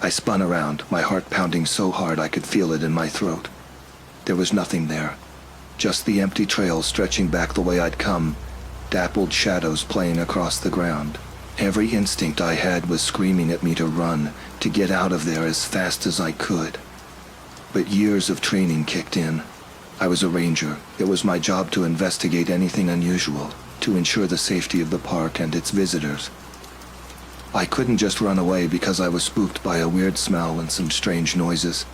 I spun around, my heart pounding so hard I could feel it in my throat. There was nothing there. Just the empty trail stretching back the way I'd come, dappled shadows playing across the ground. Every instinct I had was screaming at me to run, to get out of there as fast as I could. But years of training kicked in. I was a ranger. It was my job to investigate anything unusual, to ensure the safety of the park and its visitors. I couldn't just run away because I was spooked by a weird smell and some strange noises.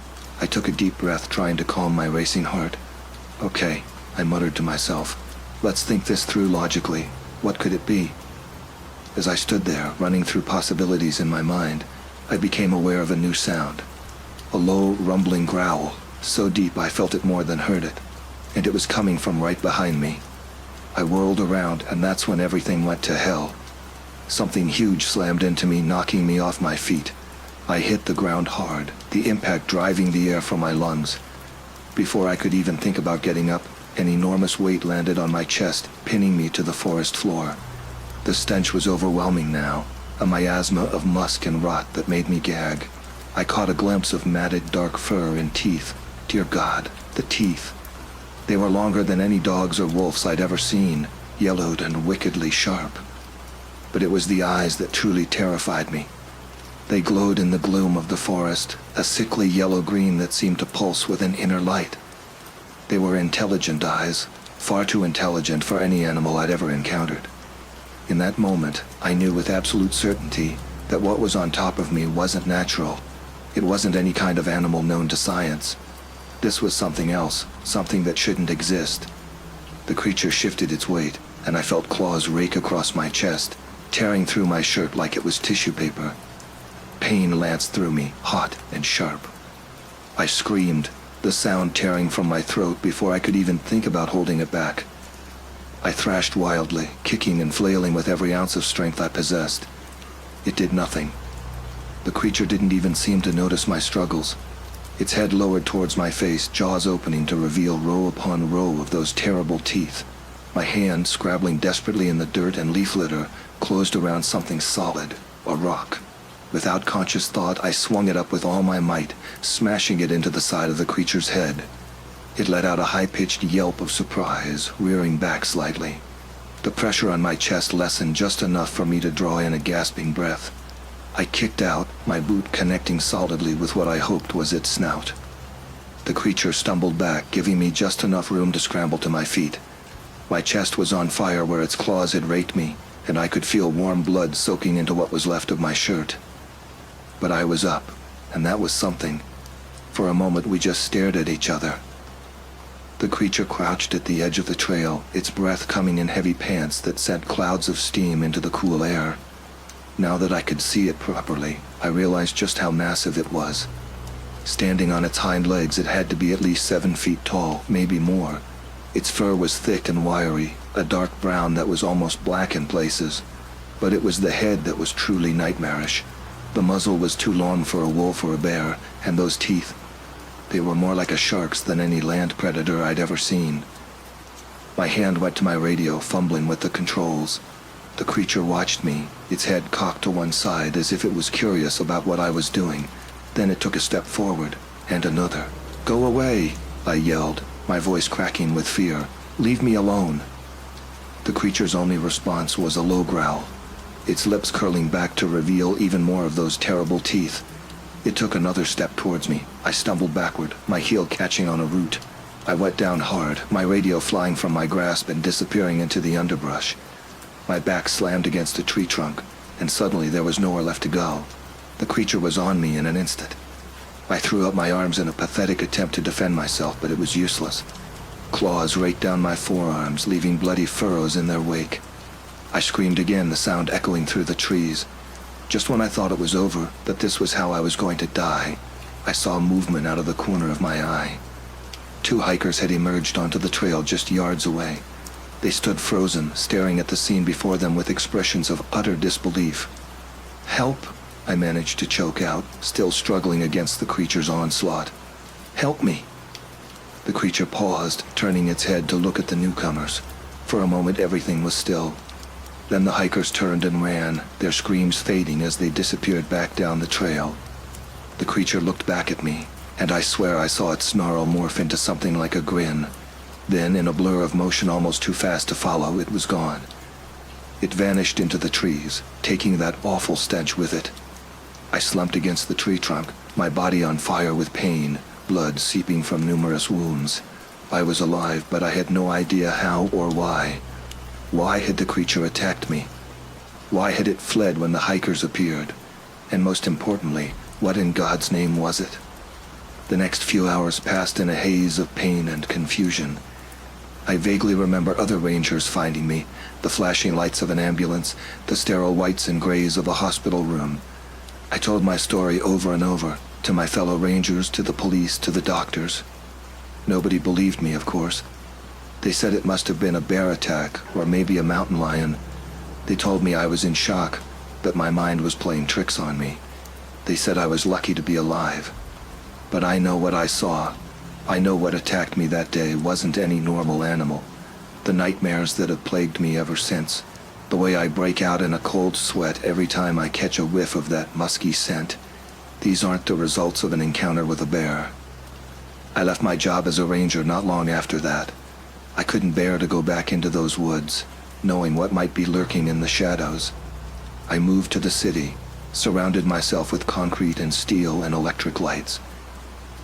I took a deep breath, trying to calm my racing heart. "Okay," I muttered to myself. "Let's think this through logically. What could it be?" As I stood there, running through possibilities in my mind, I became aware of a new sound. A low, rumbling growl, so deep I felt it more than heard it, and it was coming from right behind me. I whirled around, and that's when everything went to hell. Something huge slammed into me, knocking me off my feet. I hit the ground hard, the impact driving the air from my lungs. Before I could even think about getting up, an enormous weight landed on my chest, pinning me to the forest floor. The stench was overwhelming now, a miasma of musk and rot that made me gag. I caught a glimpse of matted dark fur and teeth. Dear God, the teeth. They were longer than any dogs or wolves I'd ever seen, yellowed and wickedly sharp. But it was the eyes that truly terrified me. They glowed in the gloom of the forest, a sickly yellow-green that seemed to pulse with an inner light. They were intelligent eyes, far too intelligent for any animal I'd ever encountered. In that moment, I knew with absolute certainty that what was on top of me wasn't natural. It wasn't any kind of animal known to science. This was something else, something that shouldn't exist. The creature shifted its weight, and I felt claws rake across my chest, tearing through my shirt like it was tissue paper. Pain lanced through me, hot and sharp. I screamed, the sound tearing from my throat before I could even think about holding it back. I thrashed wildly, kicking and flailing with every ounce of strength I possessed. It did nothing. The creature didn't even seem to notice my struggles. Its head lowered towards my face, jaws opening to reveal row upon row of those terrible teeth. My hand, scrabbling desperately in the dirt and leaf litter, closed around something solid, a rock. Without conscious thought, I swung it up with all my might, smashing it into the side of the creature's head. It let out a high-pitched yelp of surprise, rearing back slightly. The pressure on my chest lessened just enough for me to draw in a gasping breath. I kicked out, my boot connecting solidly with what I hoped was its snout. The creature stumbled back, giving me just enough room to scramble to my feet. My chest was on fire where its claws had raked me, and I could feel warm blood soaking into what was left of my shirt. But I was up, and that was something. For a moment we just stared at each other. The creature crouched at the edge of the trail, its breath coming in heavy pants that sent clouds of steam into the cool air. Now that I could see it properly, I realized just how massive it was. Standing on its hind legs, it had to be at least 7 feet tall, maybe more. Its fur was thick and wiry, a dark brown that was almost black in places. But it was the head that was truly nightmarish. The muzzle was too long for a wolf or a bear, and those teeth, they were more like a shark's than any land predator I'd ever seen. My hand went to my radio, fumbling with the controls. The creature watched me, its head cocked to one side as if it was curious about what I was doing. Then it took a step forward, and another. "Go away!" I yelled, my voice cracking with fear. "Leave me alone!" The creature's only response was a low growl, its lips curling back to reveal even more of those terrible teeth. It took another step towards me. I stumbled backward, my heel catching on a root. I went down hard, my radio flying from my grasp and disappearing into the underbrush. My back slammed against a tree trunk, and suddenly there was nowhere left to go. The creature was on me in an instant. I threw up my arms in a pathetic attempt to defend myself, but it was useless. Claws raked down my forearms, leaving bloody furrows in their wake. I screamed again, the sound echoing through the trees. Just when I thought it was over, that this was how I was going to die, I saw movement out of the corner of my eye. 2 hikers had emerged onto the trail just yards away. They stood frozen, staring at the scene before them with expressions of utter disbelief. "Help!" I managed to choke out, still struggling against the creature's onslaught. "Help me!" The creature paused, turning its head to look at the newcomers. For a moment everything was still. Then the hikers turned and ran, their screams fading as they disappeared back down the trail. The creature looked back at me, and I swear I saw its snarl morph into something like a grin. Then, in a blur of motion almost too fast to follow, it was gone. It vanished into the trees, taking that awful stench with it. I slumped against the tree trunk, my body on fire with pain, blood seeping from numerous wounds. I was alive, but I had no idea how or why. Why had the creature attacked me? Why had it fled when the hikers appeared? And most importantly, what in God's name was it? The next few hours passed in a haze of pain and confusion. I vaguely remember other rangers finding me, the flashing lights of an ambulance, the sterile whites and grays of a hospital room. I told my story over and over, to my fellow rangers, to the police, to the doctors. Nobody believed me, of course. They said it must have been a bear attack, or maybe a mountain lion. They told me I was in shock, that my mind was playing tricks on me. They said I was lucky to be alive. But I know what I saw. I know what attacked me that day wasn't any normal animal. The nightmares that have plagued me ever since. The way I break out in a cold sweat every time I catch a whiff of that musky scent. These aren't the results of an encounter with a bear. I left my job as a ranger not long after that. I couldn't bear to go back into those woods, knowing what might be lurking in the shadows. I moved to the city, surrounded myself with concrete and steel and electric lights.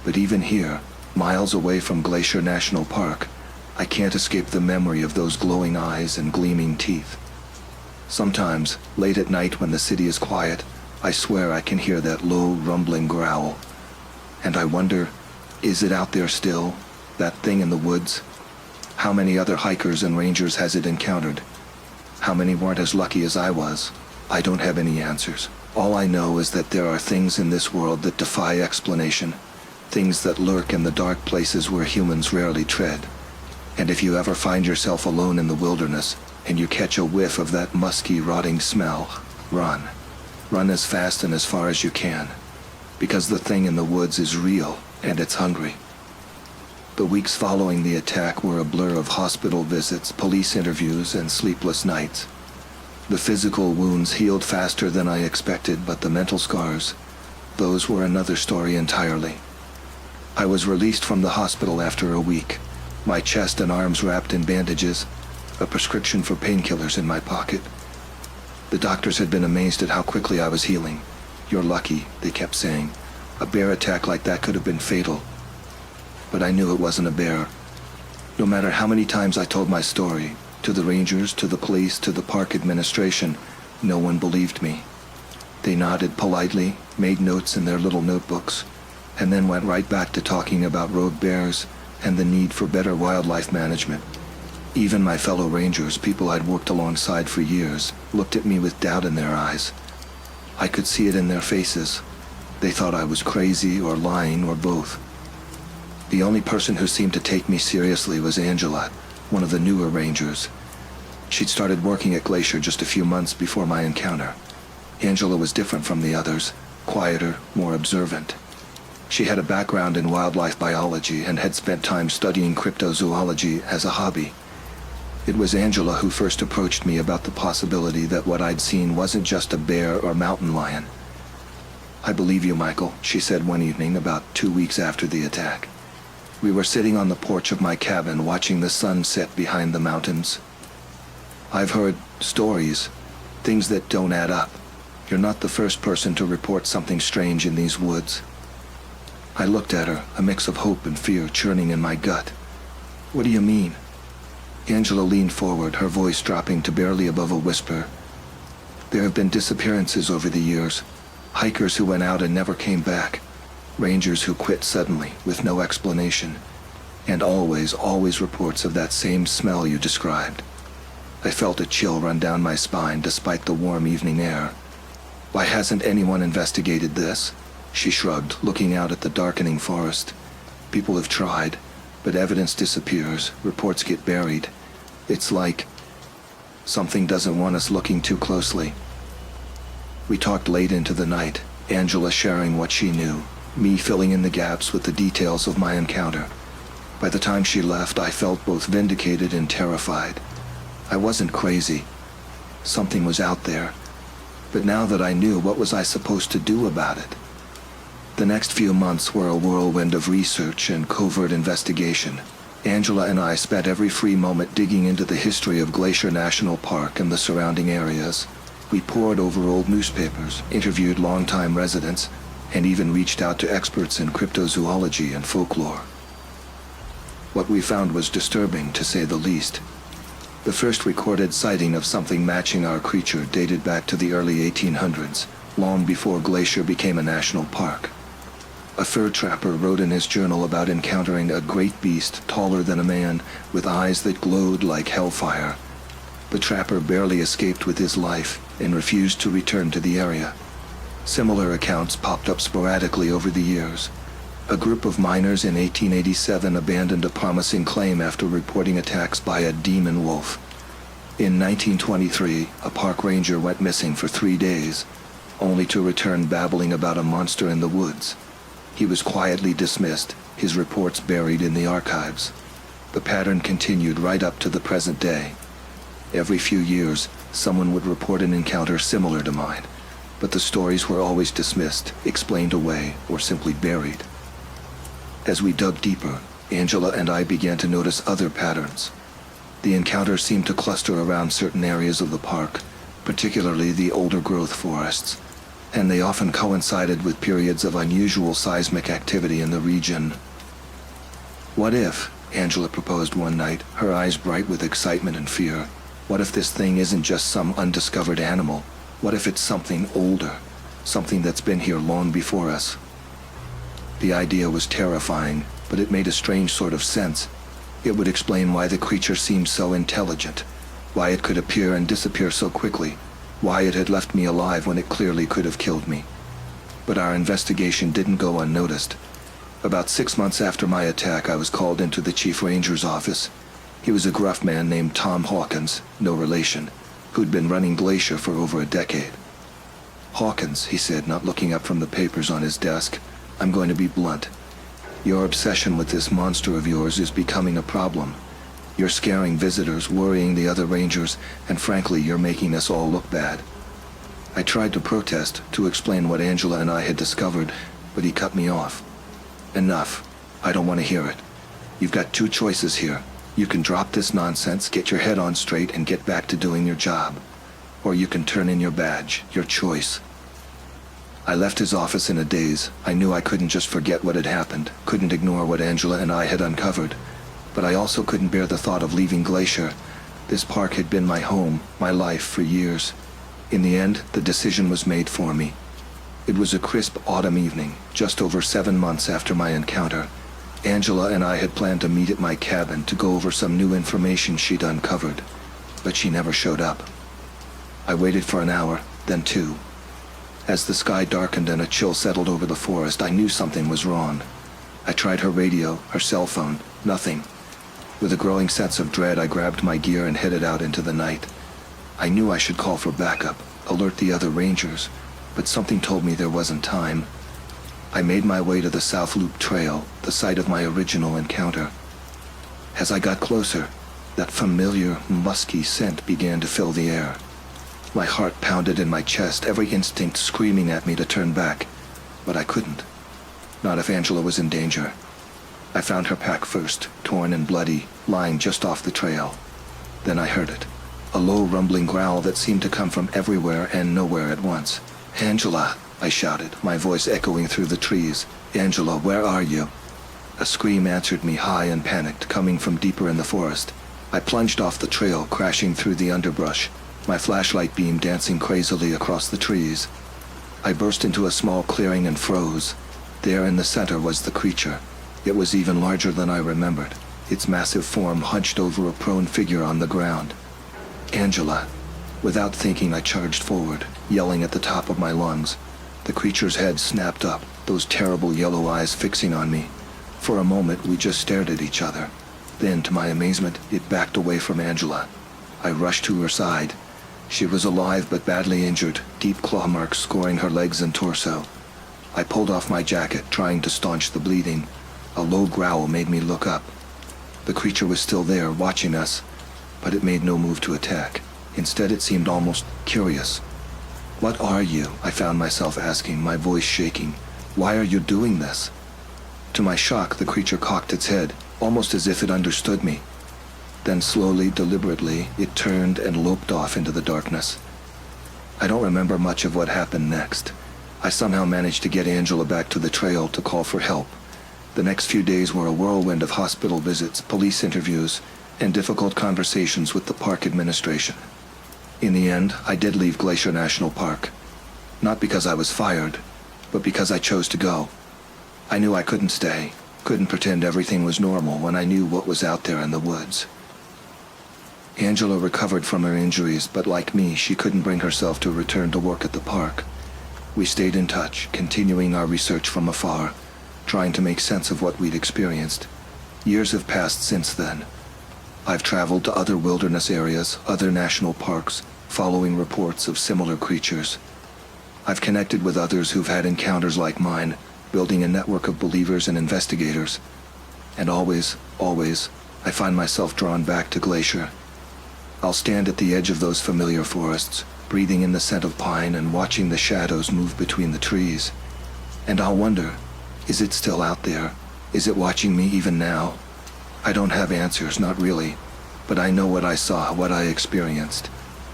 But even here, miles away from Glacier National Park, I can't escape the memory of those glowing eyes and gleaming teeth. Sometimes, late at night when the city is quiet, I swear I can hear that low, rumbling growl. And I wonder, is it out there still, that thing in the woods? How many other hikers and rangers has it encountered? How many weren't as lucky as I was? I don't have any answers. All I know is that there are things in this world that defy explanation, things that lurk in the dark places where humans rarely tread. And if you ever find yourself alone in the wilderness, and you catch a whiff of that musky, rotting smell, run. Run as fast and as far as you can, because the thing in the woods is real, and it's hungry. The weeks following the attack were a blur of hospital visits, police interviews, and sleepless nights. The physical wounds healed faster than I expected, but the mental scars, those were another story entirely. I was released from the hospital after a week, my chest and arms wrapped in bandages, a prescription for painkillers in my pocket. The doctors had been amazed at how quickly I was healing. "You're lucky," they kept saying. "A bear attack like that could have been fatal." But I knew it wasn't a bear. No matter how many times I told my story, to the rangers, to the police, to the park administration, no one believed me. They nodded politely, made notes in their little notebooks, and then went right back to talking about rogue bears and the need for better wildlife management. Even my fellow rangers, people I'd worked alongside for years, looked at me with doubt in their eyes. I could see it in their faces. They thought I was crazy or lying or both. The only person who seemed to take me seriously was Angela, one of the newer rangers. She'd started working at Glacier just a few months before my encounter. Angela was different from the others, quieter, more observant. She had a background in wildlife biology and had spent time studying cryptozoology as a hobby. It was Angela who first approached me about the possibility that what I'd seen wasn't just a bear or mountain lion. "I believe you, Michael," she said one evening about 2 weeks after the attack. We were sitting on the porch of my cabin watching the sun set behind the mountains. "I've heard stories, things that don't add up. You're not the first person to report something strange in these woods." I looked at her, a mix of hope and fear churning in my gut. "What do you mean?" Angela leaned forward, her voice dropping to barely above a whisper. "There have been disappearances over the years, hikers who went out and never came back, rangers who quit suddenly with no explanation, and always reports of that same smell you described." I felt a chill run down my spine despite the warm evening air. "Why hasn't anyone investigated this?" She shrugged, looking out at the darkening forest. "People have tried, but evidence disappears, reports get buried. It's like something doesn't want us looking too closely." We talked late into the night, Angela sharing what she knew, me filling in the gaps with the details of my encounter. By the time she left, I felt both vindicated and terrified. I wasn't crazy. Something was out there. But now that I knew, what was I supposed to do about it? The next few months were a whirlwind of research and covert investigation. Angela and I spent every free moment digging into the history of Glacier National Park and the surrounding areas. We pored over old newspapers, interviewed longtime residents, and even reached out to experts in cryptozoology and folklore. What we found was disturbing, to say the least. The first recorded sighting of something matching our creature dated back to the early 1800s, long before Glacier became a national park. A fur trapper wrote in his journal about encountering a great beast taller than a man with eyes that glowed like hellfire. The trapper barely escaped with his life and refused to return to the area. Similar accounts popped up sporadically over the years. A group of miners in 1887 abandoned a promising claim after reporting attacks by a demon wolf. In 1923, a park ranger went missing for 3 days, only to return babbling about a monster in the woods. He was quietly dismissed, his reports buried in the archives. The pattern continued right up to the present day. Every few years, someone would report an encounter similar to mine, but the stories were always dismissed, explained away, or simply buried. As we dug deeper, Angela and I began to notice other patterns. The encounters seemed to cluster around certain areas of the park, particularly the older growth forests, and they often coincided with periods of unusual seismic activity in the region. "What if," Angela proposed one night, her eyes bright with excitement and fear, "what if this thing isn't just some undiscovered animal? What if it's something older, something that's been here long before us?" The idea was terrifying, but it made a strange sort of sense. It would explain why the creature seemed so intelligent, why it could appear and disappear so quickly, why it had left me alive when it clearly could have killed me. But our investigation didn't go unnoticed. About 6 months after my attack, I was called into the chief ranger's office. He was a gruff man named Tom Hawkins, no relation, who'd been running Glacier for over a decade. "Hawkins," he said, not looking up from the papers on his desk, "I'm going to be blunt. Your obsession with this monster of yours is becoming a problem. You're scaring visitors, worrying the other rangers, and frankly, you're making us all look bad." I tried to protest, to explain what Angela and I had discovered, but he cut me off. "Enough. I don't want to hear it. You've got two choices here. You can drop this nonsense, get your head on straight, and get back to doing your job. Or you can turn in your badge. Your choice." I left his office in a daze. I knew I couldn't just forget what had happened, couldn't ignore what Angela and I had uncovered. But I also couldn't bear the thought of leaving Glacier. This park had been my home, my life for years. In the end, the decision was made for me. It was a crisp autumn evening, just over 7 months after my encounter. Angela and I had planned to meet at my cabin to go over some new information she'd uncovered, but she never showed up. I waited for an hour, then 2. As the sky darkened and a chill settled over the forest, I knew something was wrong. I tried her radio, her cell phone, nothing. With a growing sense of dread, I grabbed my gear and headed out into the night. I knew I should call for backup, alert the other rangers, but something told me there wasn't time. I made my way to the South Loop Trail, the site of my original encounter. As I got closer, that familiar, musky scent began to fill the air. My heart pounded in my chest, every instinct screaming at me to turn back, but I couldn't. Not if Angela was in danger. I found her pack first, torn and bloody, lying just off the trail. Then I heard it. A low rumbling growl that seemed to come from everywhere and nowhere at once. "Angela!" I shouted, my voice echoing through the trees. "Angela, where are you?" A scream answered me, high and panicked, coming from deeper in the forest. I plunged off the trail, crashing through the underbrush, my flashlight beam dancing crazily across the trees. I burst into a small clearing and froze. There in the center was the creature. It was even larger than I remembered, its massive form hunched over a prone figure on the ground. "Angela!" Without thinking, I charged forward, yelling at the top of my lungs. The creature's head snapped up, those terrible yellow eyes fixing on me. For a moment, we just stared at each other. Then, to my amazement, it backed away from Angela. I rushed to her side. She was alive but badly injured, deep claw marks scoring her legs and torso. I pulled off my jacket, trying to staunch the bleeding. A low growl made me look up. The creature was still there, watching us, but it made no move to attack. Instead, it seemed almost curious. "What are you?" I found myself asking, my voice shaking. "Why are you doing this?" To my shock, the creature cocked its head, almost as if it understood me. Then slowly, deliberately, it turned and loped off into the darkness. I don't remember much of what happened next. I somehow managed to get Angela back to the trail to call for help. The next few days were a whirlwind of hospital visits, police interviews, and difficult conversations with the park administration. In the end, I did leave Glacier National Park. Not because I was fired, but because I chose to go. I knew I couldn't stay, couldn't pretend everything was normal when I knew what was out there in the woods. Angela recovered from her injuries, but like me, she couldn't bring herself to return to work at the park. We stayed in touch, continuing our research from afar, trying to make sense of what we'd experienced. Years have passed since then. I've traveled to other wilderness areas, other national parks, following reports of similar creatures. I've connected with others who've had encounters like mine, building a network of believers and investigators. And always, I find myself drawn back to Glacier. I'll stand at the edge of those familiar forests, breathing in the scent of pine and watching the shadows move between the trees. And I'll wonder, is it still out there? Is it watching me even now? I don't have answers, not really. But I know what I saw, what I experienced.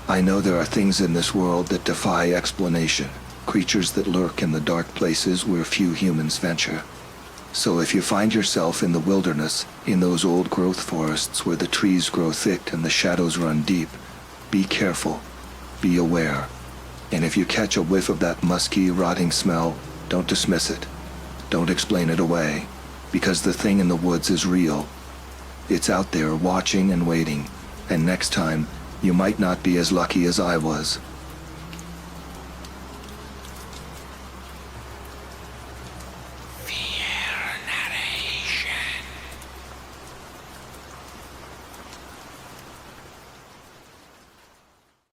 I know there are things in this world that defy explanation, creatures that lurk in the dark places where few humans venture. So if you find yourself in the wilderness, in those old growth forests where the trees grow thick and the shadows run deep, be careful, be aware. And if you catch a whiff of that musky, rotting smell, don't dismiss it. Don't explain it away, because the thing in the woods is real. It's out there watching and waiting, and next time, you might not be as lucky as I was.